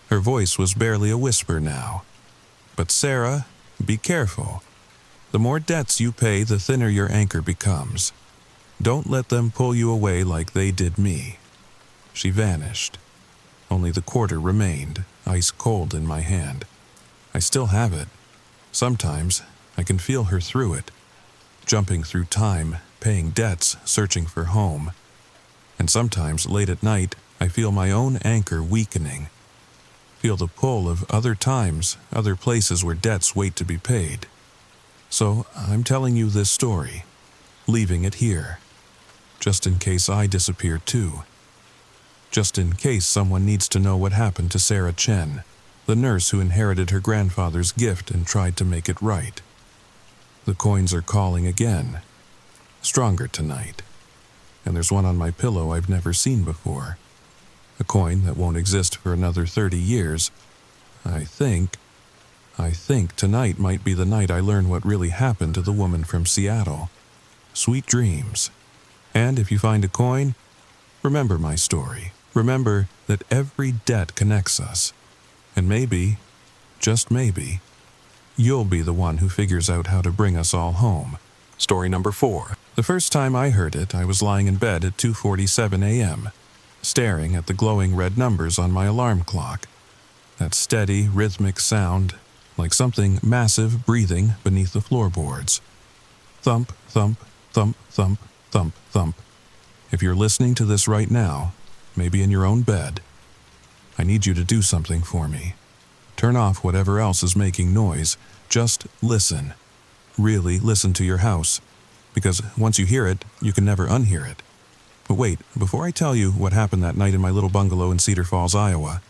Her voice was barely a whisper now. But Sarah, be careful. The more debts you pay, the thinner your anchor becomes. Don't let them pull you away like they did me. She vanished. Only the quarter remained, ice cold in my hand. I still have it. Sometimes I can feel her through it, jumping through time, paying debts, searching for home. And sometimes late at night, I feel my own anchor weakening. Feel the pull of other times, other places where debts wait to be paid. So I'm telling you this story, leaving it here, just in case I disappear too. Just in case someone needs to know what happened to Sarah Chen, the nurse who inherited her grandfather's gift and tried to make it right. The coins are calling again, stronger tonight. And there's one on my pillow I've never seen before. A coin that won't exist for another 30 years. I think tonight might be the night I learn what really happened to the woman from Seattle. Sweet dreams. And if you find a coin, remember my story. Remember that every debt connects us. And maybe, just maybe, you'll be the one who figures out how to bring us all home. Story number 4. The first time I heard it, I was lying in bed at 2:47 a.m., staring at the glowing red numbers on my alarm clock. That steady, rhythmic sound, like something massive breathing beneath the floorboards. Thump, thump, thump, thump, thump, thump. If you're listening to this right now, maybe in your own bed, I need you to do something for me. Turn off whatever else is making noise. Just listen. Really listen to your house. Because once you hear it, you can never unhear it. But wait, before I tell you what happened that night in my little bungalow in Cedar Falls, Iowa,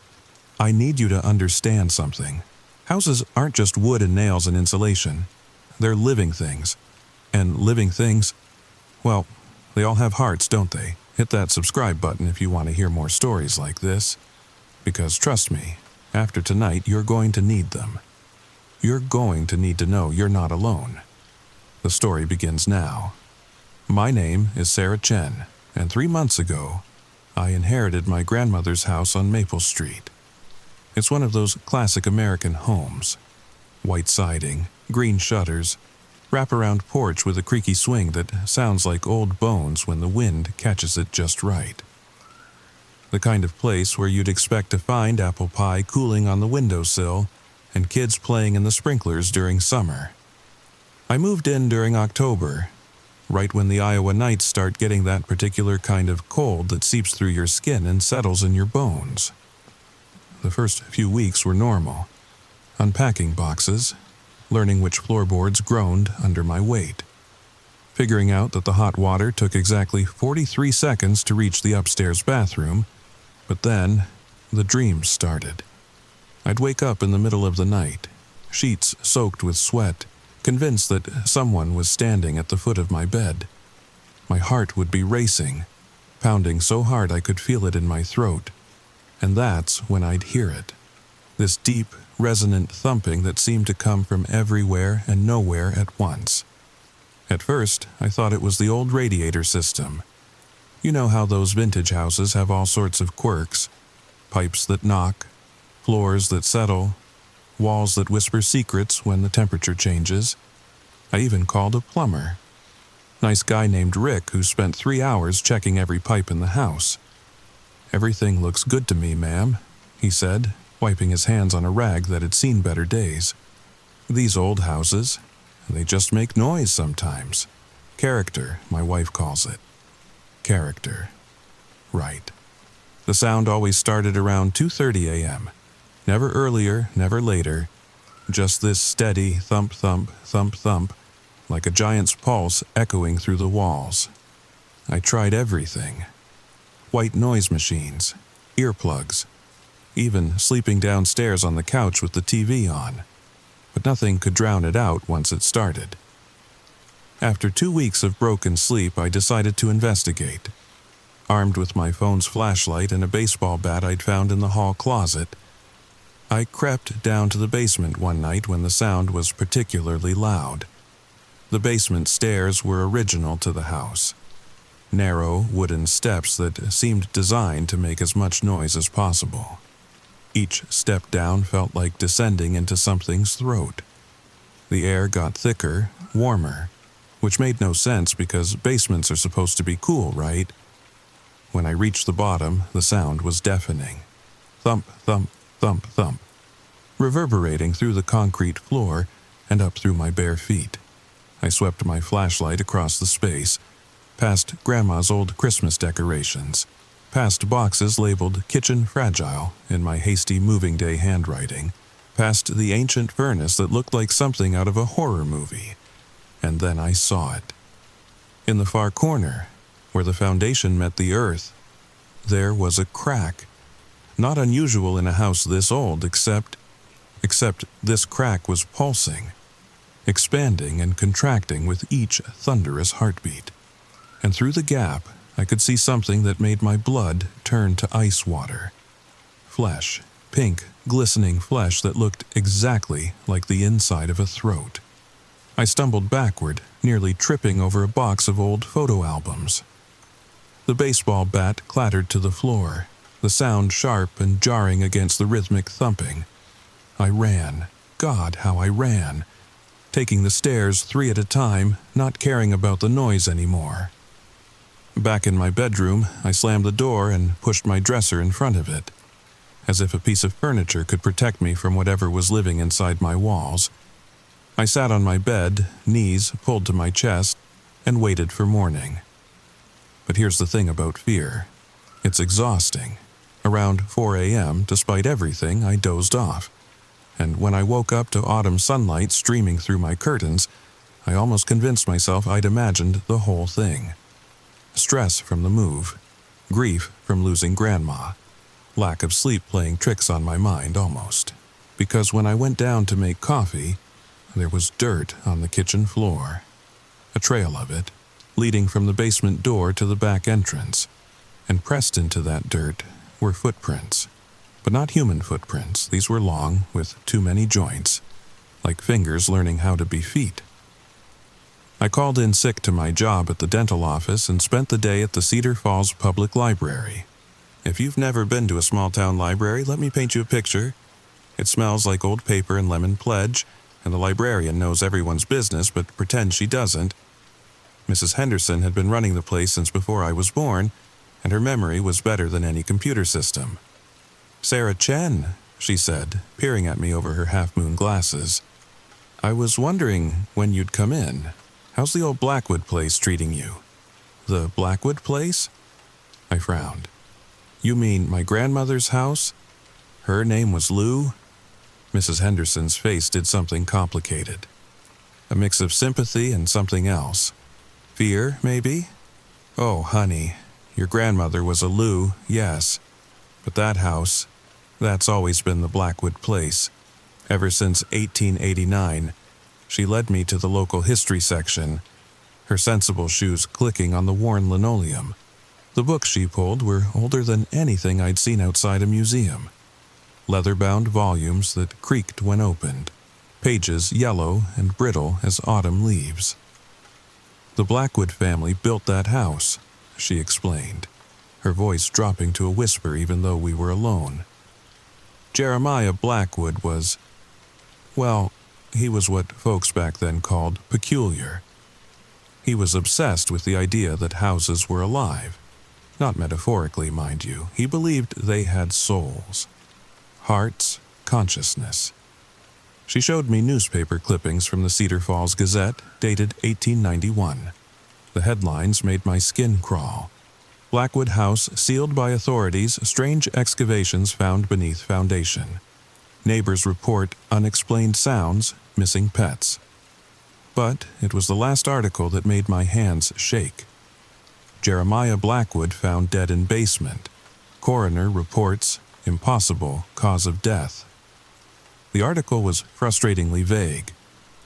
I need you to understand something. Houses aren't just wood and nails and insulation. They're living things. And living things, well, they all have hearts, don't they? Hit that subscribe button if you want to hear more stories like this. Because trust me, after tonight, you're going to need them. You're going to need to know you're not alone. The story begins now. My name is Sarah Chen, and 3 months ago, I inherited my grandmother's house on Maple Street. It's one of those classic American homes. White siding, green shutters, wraparound porch with a creaky swing that sounds like old bones when the wind catches it just right. The kind of place where you'd expect to find apple pie cooling on the windowsill and kids playing in the sprinklers during summer. I moved in during October, right when the Iowa nights start getting that particular kind of cold that seeps through your skin and settles in your bones. The first few weeks were normal. Unpacking boxes, learning which floorboards groaned under my weight, figuring out that the hot water took exactly 43 seconds to reach the upstairs bathroom, but then the dreams started. I'd wake up in the middle of the night, sheets soaked with sweat, convinced that someone was standing at the foot of my bed. My heart would be racing, pounding so hard I could feel it in my throat, and that's when I'd hear it. this deep, resonant thumping that seemed to come from everywhere and nowhere at once. At first, I thought it was the old radiator system. You know how those vintage houses have all sorts of quirks: pipes that knock, floors that settle, walls that whisper secrets when the temperature changes. I even called a plumber. Nice guy named Rick who spent 3 hours checking every pipe in the house. "Everything looks good to me, ma'am," he said, wiping his hands on a rag that had seen better days. "These old houses, they just make noise sometimes. Character, my wife calls it." Character. Right. The sound always started around 2:30 a.m. Never earlier, never later. Just this steady thump, thump, thump, thump, like a giant's pulse echoing through the walls. I tried everything. White noise machines, earplugs, even sleeping downstairs on the couch with the TV on. But nothing could drown it out once it started. After 2 weeks of broken sleep, I decided to investigate. Armed with my phone's flashlight and a baseball bat I'd found in the hall closet, I crept down to the basement one night when the sound was particularly loud. The basement stairs were original to the house. Narrow, wooden steps that seemed designed to make as much noise as possible. Each step down felt like descending into something's throat. The air got thicker, warmer, which made no sense because basements are supposed to be cool, right? When I reached the bottom, the sound was deafening. Thump, thump, thump, thump, reverberating through the concrete floor and up through my bare feet. I swept my flashlight across the space, past Grandma's old Christmas decorations, past boxes labeled "Kitchen Fragile" in my hasty moving day handwriting, past the ancient furnace that looked like something out of a horror movie. And then I saw it. In the far corner, where the foundation met the earth, there was a crack. Not unusual in a house this old, except this crack was pulsing, expanding and contracting with each thunderous heartbeat. And through the gap, I could see something that made my blood turn to ice water. Flesh, pink, glistening flesh that looked exactly like the inside of a throat. I stumbled backward, nearly tripping over a box of old photo albums. The baseball bat clattered to the floor, the sound sharp and jarring against the rhythmic thumping. I ran. God, how I ran. Taking the stairs 3 at a time, not caring about the noise anymore. Back in my bedroom, I slammed the door and pushed my dresser in front of it, as if a piece of furniture could protect me from whatever was living inside my walls. I sat on my bed, knees pulled to my chest, and waited for morning. But here's the thing about fear. It's exhausting. Around 4 a.m., despite everything, I dozed off. And when I woke up to autumn sunlight streaming through my curtains, I almost convinced myself I'd imagined the whole thing. Stress from the move, grief from losing Grandma, lack of sleep playing tricks on my mind almost. Because when I went down to make coffee, there was dirt on the kitchen floor. A trail of it, leading from the basement door to the back entrance. And pressed into that dirt were footprints. But not human footprints. These were long, with too many joints, like fingers learning how to be feet. I called in sick to my job at the dental office and spent the day at the Cedar Falls Public Library. If you've never been to a small-town library, let me paint you a picture. It smells like old paper and lemon pledge, and the librarian knows everyone's business but pretends she doesn't. Mrs. Henderson had been running the place since before I was born, and her memory was better than any computer system. "Sarah Chen," she said, peering at me over her half-moon glasses. "I was wondering when you'd come in. How's the old Blackwood place treating you?" "The Blackwood place?" I frowned. "You mean my grandmother's house? Her name was Lou?" Mrs. Henderson's face did something complicated. A mix of sympathy and something else. Fear, maybe? "Oh, honey, your grandmother was a Lou, yes. But that house, that's always been the Blackwood place. Ever since 1889, she led me to the local history section, her sensible shoes clicking on the worn linoleum. The books she pulled were older than anything I'd seen outside a museum. leather-bound volumes that creaked when opened, pages yellow and brittle as autumn leaves. "The Blackwood family built that house," she explained, her voice dropping to a whisper even though we were alone. "Jeremiah Blackwood was, well, he was what folks back then called peculiar. He was obsessed with the idea that houses were alive. Not metaphorically, mind you. He believed they had souls. Hearts, consciousness." She showed me newspaper clippings from the Cedar Falls Gazette, dated 1891. The headlines made my skin crawl. "Blackwood House sealed by authorities, strange excavations found beneath foundation. Neighbors report unexplained sounds, missing pets." But it was the last article that made my hands shake. "Jeremiah Blackwood found dead in basement. Coroner reports impossible cause of death." The article was frustratingly vague,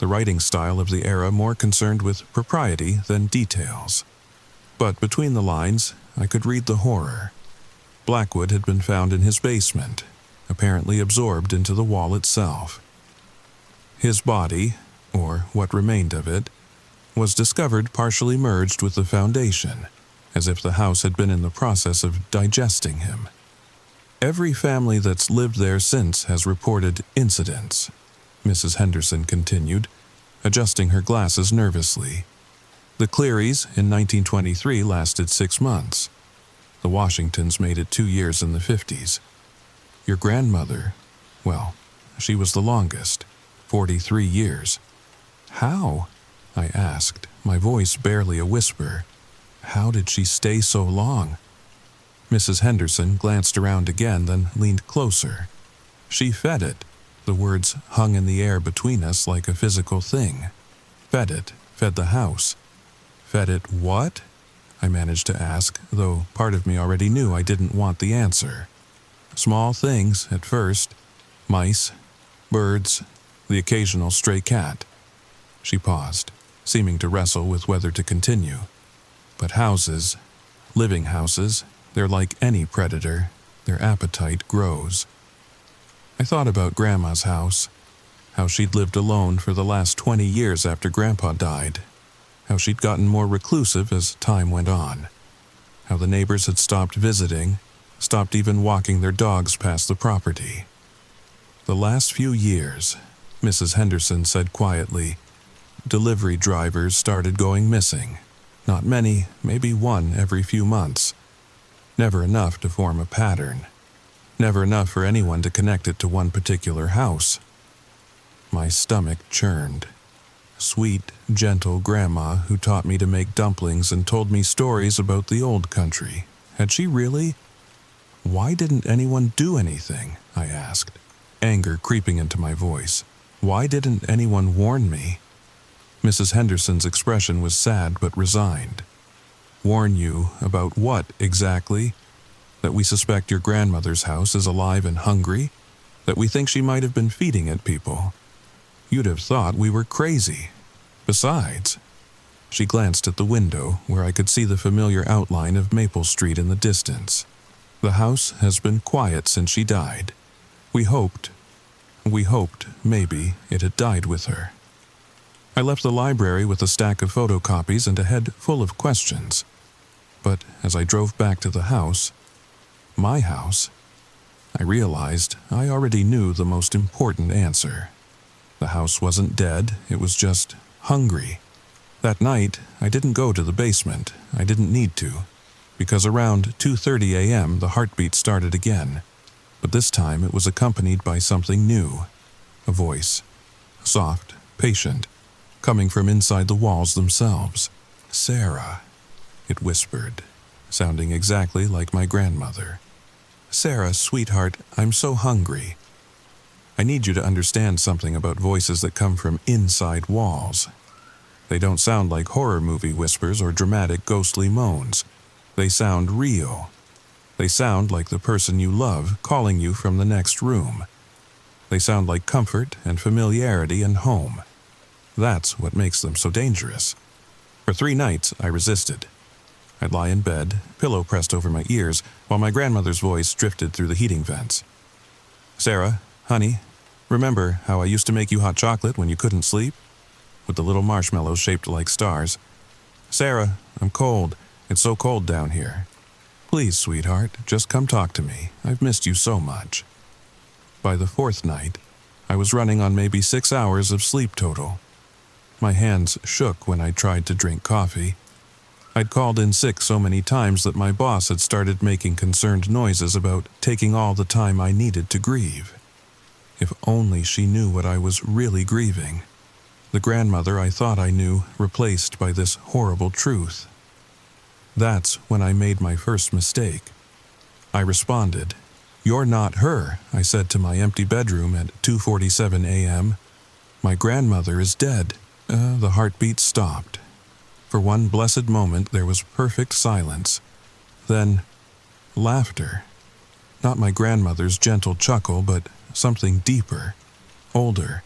the writing style of the era more concerned with propriety than details. But between the lines, I could read the horror. Blackwood had been found in his basement, apparently absorbed into the wall itself. His body, or what remained of it, was discovered partially merged with the foundation, as if the house had been in the process of digesting him. "Every family that's lived there since has reported incidents," Mrs. Henderson continued, adjusting her glasses nervously. "The Clearys in 1923 lasted 6 months. The Washingtons made it 2 years in the 50s. Your grandmother, well, she was the longest, 43 years. How?" I asked, my voice barely a whisper. "How did she stay so long?" Mrs. Henderson glanced around again, then leaned closer. "She fed it." The words hung in the air between us like a physical thing. "Fed it, fed the house." "Fed it what?" I managed to ask, though part of me already knew I didn't want the answer. "Small things at first. Mice, birds, the occasional stray cat." She paused, seeming to wrestle with whether to continue. "But houses, living houses, they're like any predator. Their appetite grows." I thought about Grandma's house, how she'd lived alone for the last 20 years after Grandpa died, how she'd gotten more reclusive as time went on, how the neighbors had stopped visiting, stopped even walking their dogs past the property. "The last few years," Mrs. Henderson said quietly, "delivery drivers started going missing. Not many, maybe one every few months. Never enough to form a pattern. Never enough for anyone to connect it to one particular house." My stomach churned. Sweet, gentle Grandma who taught me to make dumplings and told me stories about the old country. Had she really? "Why didn't anyone do anything?" I asked, anger creeping into my voice. "Why didn't anyone warn me?" Mrs. Henderson's expression was sad but resigned. "Warn you about what exactly? That we suspect your grandmother's house is alive and hungry? That we think she might have been feeding it people? You'd have thought we were crazy. Besides," she glanced at the window where I could see the familiar outline of Maple Street in the distance, "the house has been quiet since she died. We hoped maybe it had died with her." I left the library with a stack of photocopies and a head full of questions. But as I drove back to the house, my house, I realized I already knew the most important answer. The house wasn't dead, it was just hungry. That night, I didn't go to the basement. I didn't need to, because around 2:30 a.m. the heartbeat started again. But this time it was accompanied by something new. A voice, soft, patient, coming from inside the walls themselves. "Sarah," it whispered, sounding exactly like my grandmother. "Sarah, sweetheart, I'm so hungry." I need you to understand something about voices that come from inside walls. They don't sound like horror movie whispers or dramatic ghostly moans. They sound real. They sound like the person you love calling you from the next room. They sound like comfort and familiarity and home. That's what makes them so dangerous. For 3 nights, I resisted. I'd lie in bed, pillow pressed over my ears, while my grandmother's voice drifted through the heating vents. Sarah, honey, remember how I used to make you hot chocolate when you couldn't sleep? With the little marshmallows shaped like stars. Sarah, I'm cold. It's so cold down here. Please, sweetheart, just come talk to me. I've missed you so much. By the fourth night, I was running on maybe 6 hours of sleep total. My hands shook when I tried to drink coffee. I'd called in sick so many times that my boss had started making concerned noises about taking all the time I needed to grieve. If only she knew what I was really grieving. The grandmother I thought I knew replaced by this horrible truth. That's when I made my first mistake. I responded. "You're not her," I said to my empty bedroom at 2:47 a.m. "My grandmother is dead." The heartbeat stopped. For one blessed moment there was perfect silence. Then, laughter. Not my grandmother's gentle chuckle, but something deeper, older.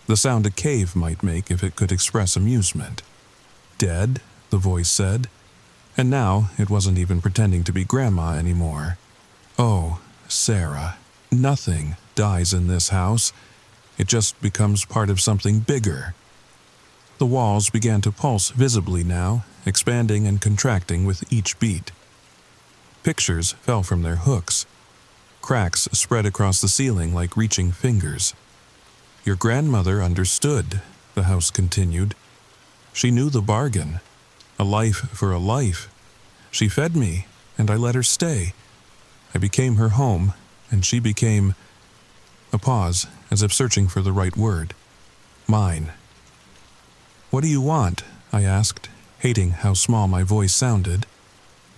The sound a cave might make if it could express amusement. "Dead?" the voice said. And now it wasn't even pretending to be Grandma anymore. "Oh, Sarah, nothing dies in this house. It just becomes part of something bigger." The walls began to pulse visibly now, expanding and contracting with each beat. Pictures fell from their hooks. Cracks spread across the ceiling like reaching fingers. "Your grandmother understood," the house continued. "She knew the bargain. A life for a life. She fed me, and I let her stay. I became her home, and she became—" A pause, as if searching for the right word. "Mine." "What do you want?" I asked, hating how small my voice sounded.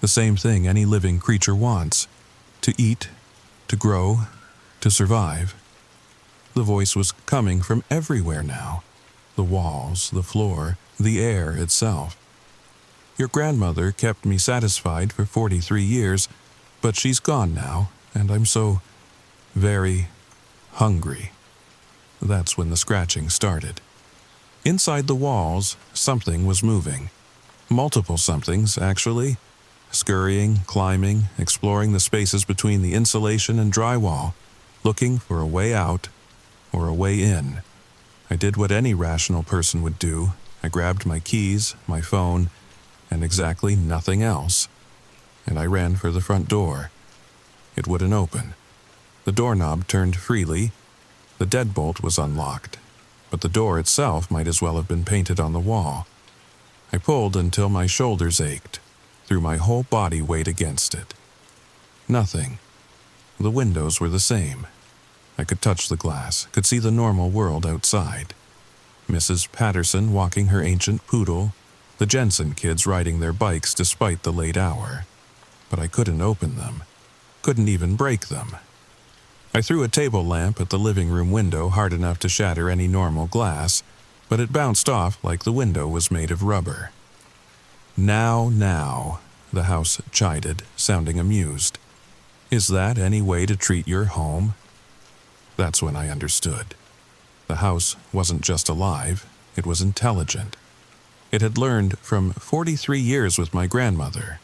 The same thing any living creature wants. To eat, to grow, to survive. The voice was coming from everywhere now. The walls, the floor, the air itself. "Your grandmother kept me satisfied for 43 years, but she's gone now, and I'm so very hungry." That's when the scratching started. Inside the walls, something was moving. Multiple somethings, actually. Scurrying, climbing, exploring the spaces between the insulation and drywall, looking for a way out or a way in. I did what any rational person would do. I grabbed my keys, my phone, and exactly nothing else. And I ran for the front door. It wouldn't open. The doorknob turned freely. The deadbolt was unlocked, but the door itself might as well have been painted on the wall. I pulled until my shoulders ached, threw my whole body weight against it. Nothing. The windows were the same. I could touch the glass, could see the normal world outside. Mrs. Patterson walking her ancient poodle, the Jensen kids riding their bikes despite the late hour. But I couldn't open them. Couldn't even break them. I threw a table lamp at the living room window hard enough to shatter any normal glass, but it bounced off like the window was made of rubber. Now, the house chided, sounding amused. "Is that any way to treat your home?" That's when I understood. The house wasn't just alive, it was intelligent. It had learned from 43 years with my grandmother.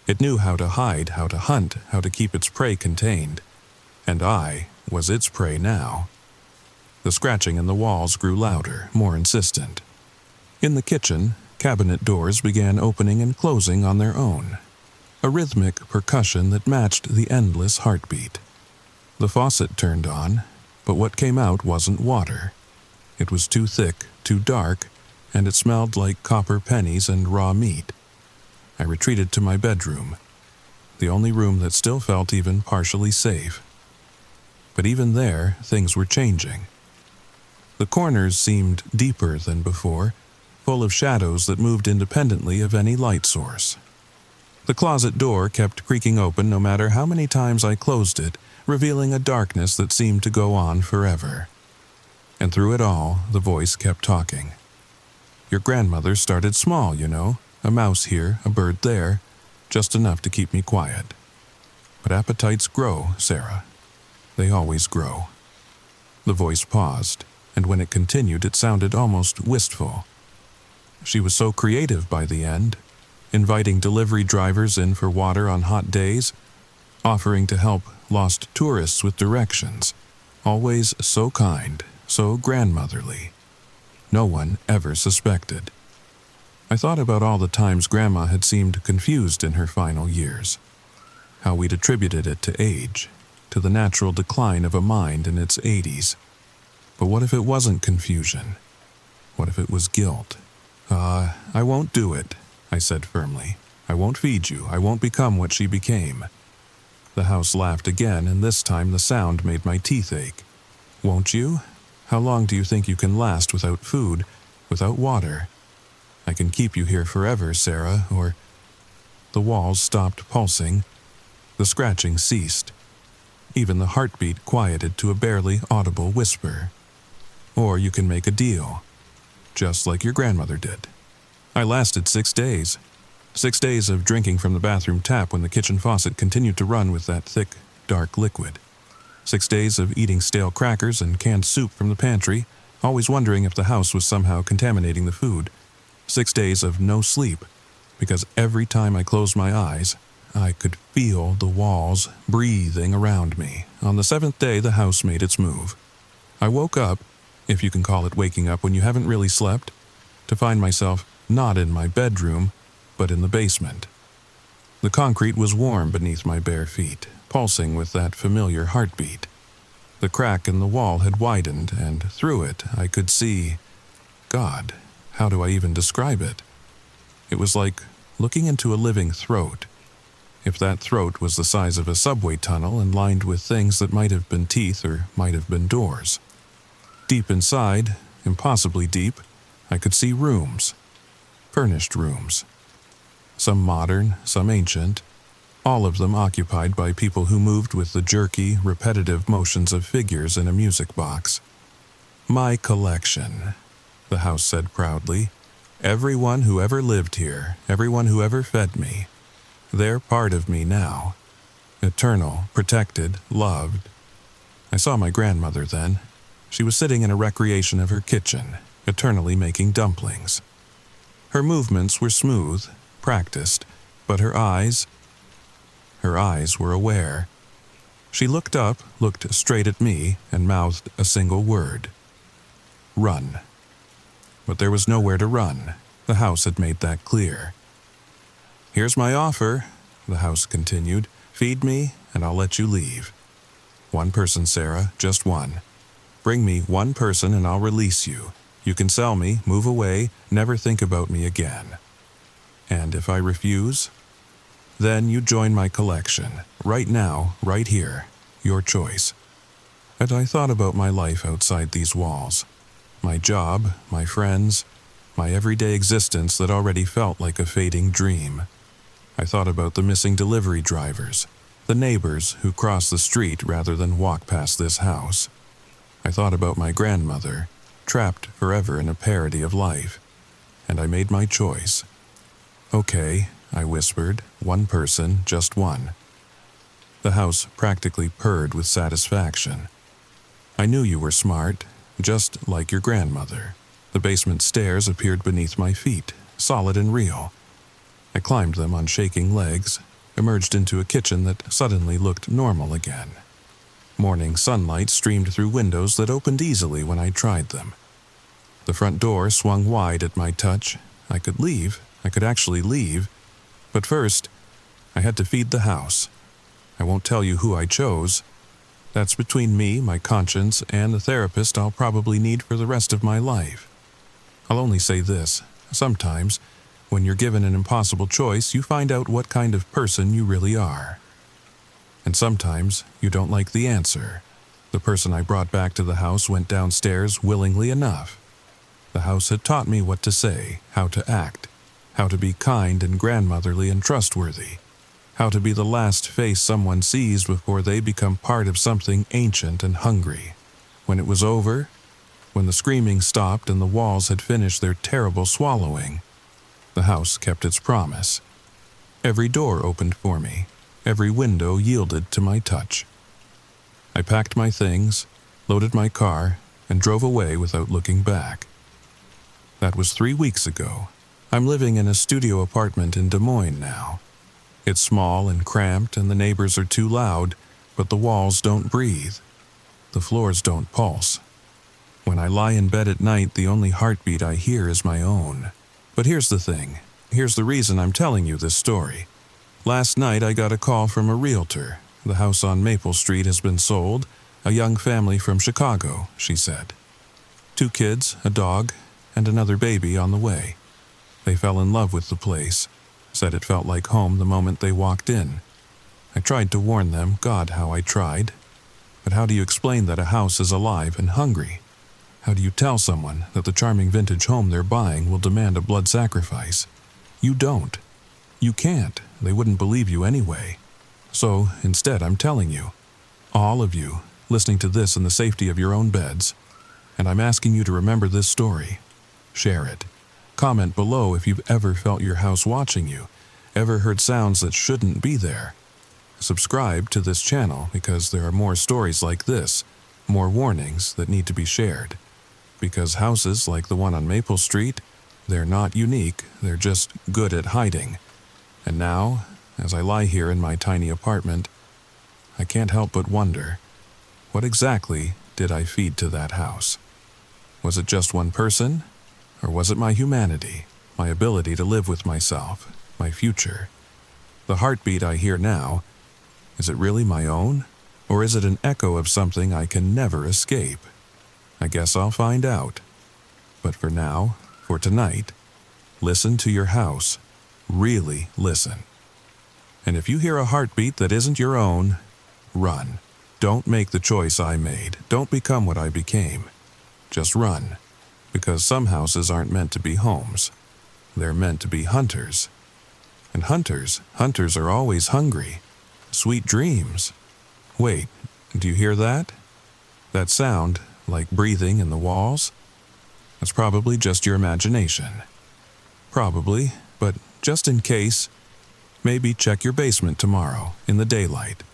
It knew how to hide, how to hunt, how to keep its prey contained. And I was its prey now. The scratching in the walls grew louder, more insistent. In the kitchen, cabinet doors began opening and closing on their own. A rhythmic percussion that matched the endless heartbeat. The faucet turned on, but what came out wasn't water. It was too thick, too dark, and it smelled like copper pennies and raw meat. I retreated to my bedroom, the only room that still felt even partially safe. But even there, things were changing. The corners seemed deeper than before, full of shadows that moved independently of any light source. The closet door kept creaking open no matter how many times I closed it, revealing a darkness that seemed to go on forever. And through it all, the voice kept talking. "Your grandmother started small, you know, a mouse here, a bird there, just enough to keep me quiet. But appetites grow, Sarah. They always grow." The voice paused, and when it continued it sounded almost wistful. She was so creative by the end, inviting delivery drivers in for water on hot days, offering to help lost tourists with directions, Always so kind, so grandmotherly. No one ever suspected. I thought about all the times Grandma had seemed confused in her final years, how we'd attributed it to age, to the natural decline of a mind in its 80s. But what if it wasn't confusion? What if it was guilt? I won't do it, I said firmly. I won't feed you. I won't become what she became. The house laughed again, and this time the sound made my teeth ache. Won't you? How long do you think you can last without food, without water? I can keep you here forever, Sarah, or... The walls stopped pulsing. The scratching ceased. Even the heartbeat quieted to a barely audible whisper. Or you can make a deal, just like your grandmother did. I lasted 6 days. 6 days of drinking from the bathroom tap when the kitchen faucet continued to run with that thick, dark liquid. 6 days of eating stale crackers and canned soup from the pantry, always wondering if the house was somehow contaminating the food. 6 days of no sleep, because every time I closed my eyes, I could feel the walls breathing around me. On the 7th day, the house made its move. I woke up, if you can call it waking up when you haven't really slept, to find myself not in my bedroom, but in the basement. The concrete was warm beneath my bare feet, pulsing with that familiar heartbeat. The crack in the wall had widened, and through it I could see... God, how do I even describe it? It was like looking into a living throat. If that throat was the size of a subway tunnel and lined with things that might have been teeth or might have been doors. Deep inside, impossibly deep, I could see rooms. Furnished rooms. Some modern, some ancient, all of them occupied by people who moved with the jerky, repetitive motions of figures in a music box. My collection, the house said proudly. Everyone who ever lived here, everyone who ever fed me, they're part of me now. Eternal, protected, loved. I saw my grandmother then. She was sitting in a recreation of her kitchen, eternally making dumplings. Her movements were smooth, practiced, but her eyes were aware. She looked up, looked straight at me, and mouthed a single word. Run. But there was nowhere to run. The house had made that clear. Here's my offer, the house continued. Feed me, and I'll let you leave. One person, Sarah, just one. Bring me one person and I'll release you. You can sell me, move away, never think about me again. And if I refuse, then you join my collection, right now, right here, your choice. And I thought about my life outside these walls, my job, my friends, my everyday existence that already felt like a fading dream. I thought about the missing delivery drivers, the neighbors who cross the street rather than walk past this house. I thought about my grandmother, trapped forever in a parody of life, and I made my choice. Okay, I whispered, one person, just one. The house practically purred with satisfaction. I knew you were smart, just like your grandmother. The basement stairs appeared beneath my feet, solid and real. I climbed them on shaking legs, emerged into a kitchen that suddenly looked normal again. Morning sunlight streamed through windows that opened easily when I tried them. The front door swung wide at my touch. I could leave. I could actually leave. But first, I had to feed the house. I won't tell you who I chose. That's between me, my conscience, and the therapist I'll probably need for the rest of my life. I'll only say this. Sometimes, when you're given an impossible choice, you find out what kind of person you really are. And sometimes, you don't like the answer. The person I brought back to the house went downstairs willingly enough. The house had taught me what to say, how to act, how to be kind and grandmotherly and trustworthy, how to be the last face someone sees before they become part of something ancient and hungry. When it was over, when the screaming stopped and the walls had finished their terrible swallowing, the house kept its promise. Every door opened for me. Every window yielded to my touch. I packed my things, loaded my car, and drove away without looking back. That was 3 weeks ago. I'm living in a studio apartment in Des Moines now. It's small and cramped and the neighbors are too loud, but the walls don't breathe. The floors don't pulse. When I lie in bed at night, the only heartbeat I hear is my own. But here's the thing. Here's the reason I'm telling you this story. Last night I got a call from a realtor. The house on Maple Street has been sold. A young family from Chicago, she said. 2 kids, a dog, and another baby on the way. They fell in love with the place. Said it felt like home the moment they walked in. I tried to warn them, God, how I tried. But how do you explain that a house is alive and hungry? How do you tell someone that the charming vintage home they're buying will demand a blood sacrifice? You don't. You can't. They wouldn't believe you anyway. So, instead, I'm telling you, all of you, listening to this in the safety of your own beds, and I'm asking you to remember this story. Share it. Comment below if you've ever felt your house watching you, ever heard sounds that shouldn't be there. Subscribe to this channel because there are more stories like this, more warnings that need to be shared. Because houses like the one on Maple Street, they're not unique, they're just good at hiding. And now, as I lie here in my tiny apartment, I can't help but wonder, what exactly did I feed to that house? Was it just one person? Or was it my humanity, my ability to live with myself, my future? The heartbeat I hear now, is it really my own? Or is it an echo of something I can never escape? I guess I'll find out. But for now, for tonight, listen to your house. Really listen. And if you hear a heartbeat that isn't your own, run. Don't make the choice I made. Don't become what I became. Just run. Because some houses aren't meant to be homes. They're meant to be hunters. And hunters are always hungry. Sweet dreams. Wait, do you hear that? That sound, like breathing in the walls? That's probably just your imagination. Probably, but just in case, maybe check your basement tomorrow, in the daylight,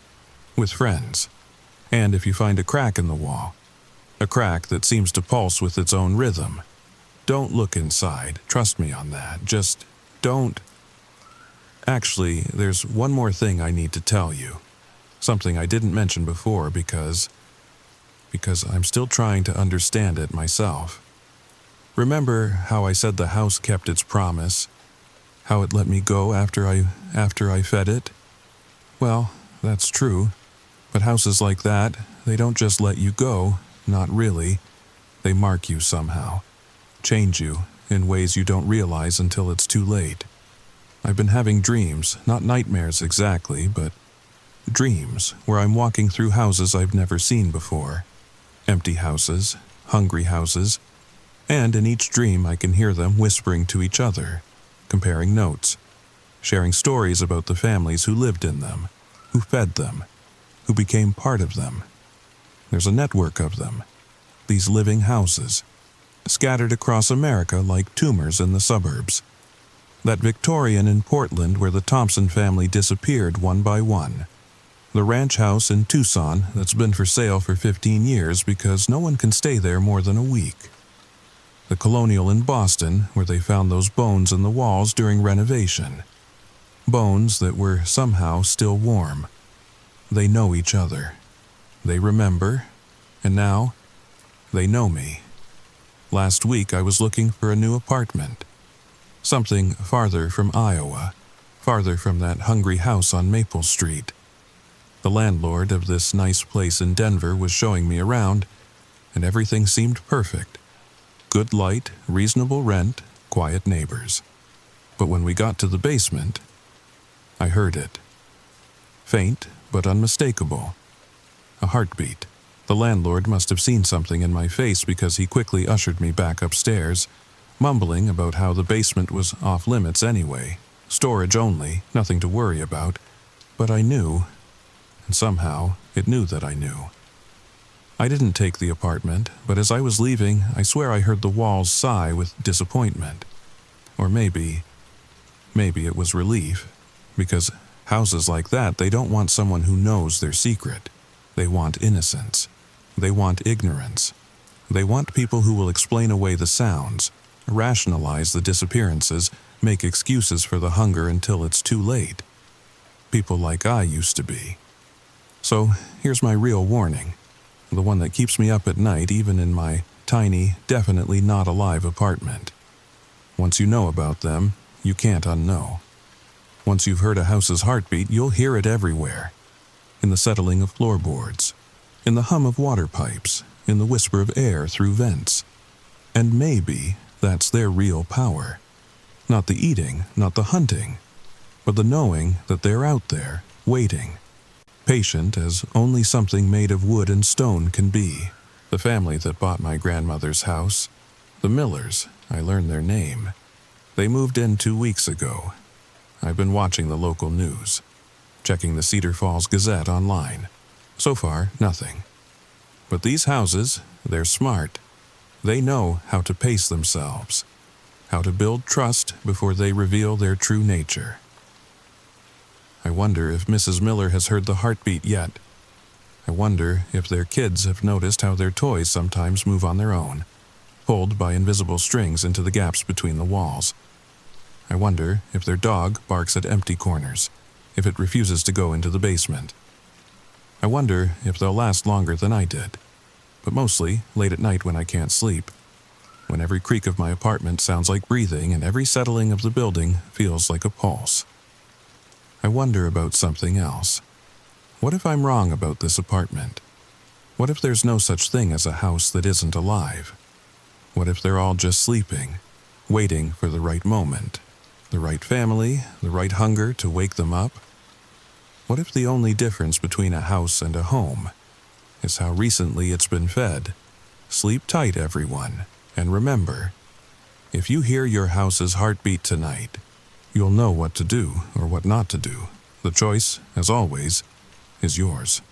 with friends. And if you find a crack in the wall, a crack that seems to pulse with its own rhythm, don't look inside, trust me on that, just don't. Actually, there's one more thing I need to tell you, something I didn't mention before because I'm still trying to understand it myself. Remember how I said the house kept its promise? How it let me go after I fed it? Well, that's true. But houses like that, they don't just let you go, not really. They mark you somehow, change you in ways you don't realize until it's too late. I've been having dreams, not nightmares exactly, but dreams where I'm walking through houses I've never seen before. Empty houses, hungry houses, and in each dream I can hear them whispering to each other, comparing notes, sharing stories about the families who lived in them, who fed them, who became part of them. There's a network of them, these living houses, scattered across America like tumors in the suburbs. That Victorian in Portland where the Thompson family disappeared one by one. The ranch house in Tucson that's been for sale for 15 years because no one can stay there more than a week. The Colonial in Boston where they found those bones in the walls during renovation. Bones that were somehow still warm. They know each other. They remember, and now they know me. Last week I was looking for a new apartment. Something farther from Iowa, farther from that hungry house on Maple Street. The landlord of this nice place in Denver was showing me around, and everything seemed perfect. Good light, reasonable rent, quiet neighbors. But when we got to the basement, I heard it. Faint, but unmistakable. A heartbeat. The landlord must have seen something in my face because he quickly ushered me back upstairs, mumbling about how the basement was off limits anyway, storage only, nothing to worry about. But I knew, and somehow it knew that I knew. I didn't take the apartment, but as I was leaving, I swear I heard the walls sigh with disappointment. Or maybe it was relief, because houses like that, they don't want someone who knows their secret. They want innocence. They want ignorance. They want people who will explain away the sounds, rationalize the disappearances, make excuses for the hunger until it's too late. People like I used to be. So, here's my real warning. The one that keeps me up at night even in my tiny, definitely not alive apartment. Once you know about them, you can't unknow. Once you've heard a house's heartbeat, you'll hear it everywhere. In the settling of floorboards, in the hum of water pipes, in the whisper of air through vents. And maybe that's their real power. Not the eating, not the hunting, but the knowing that they're out there, waiting. Patient as only something made of wood and stone can be. The family that bought my grandmother's house, the Millers, I learned their name. They moved in 2 weeks ago. I've been watching the local news, checking the Cedar Falls Gazette online. So far, nothing. But these houses, they're smart. They know how to pace themselves, how to build trust before they reveal their true nature. I wonder if Mrs. Miller has heard the heartbeat yet. I wonder if their kids have noticed how their toys sometimes move on their own, pulled by invisible strings into the gaps between the walls. I wonder if their dog barks at empty corners, if it refuses to go into the basement. I wonder if they'll last longer than I did, but mostly late at night when I can't sleep, when every creak of my apartment sounds like breathing and every settling of the building feels like a pulse. I wonder about something else. What if I'm wrong about this apartment? What if there's no such thing as a house that isn't alive? What if they're all just sleeping, waiting for the right moment, the right family, the right hunger to wake them up? What if the only difference between a house and a home is how recently it's been fed? Sleep tight, everyone, and remember, if you hear your house's heartbeat tonight, you'll know what to do or what not to do. The choice, as always, is yours.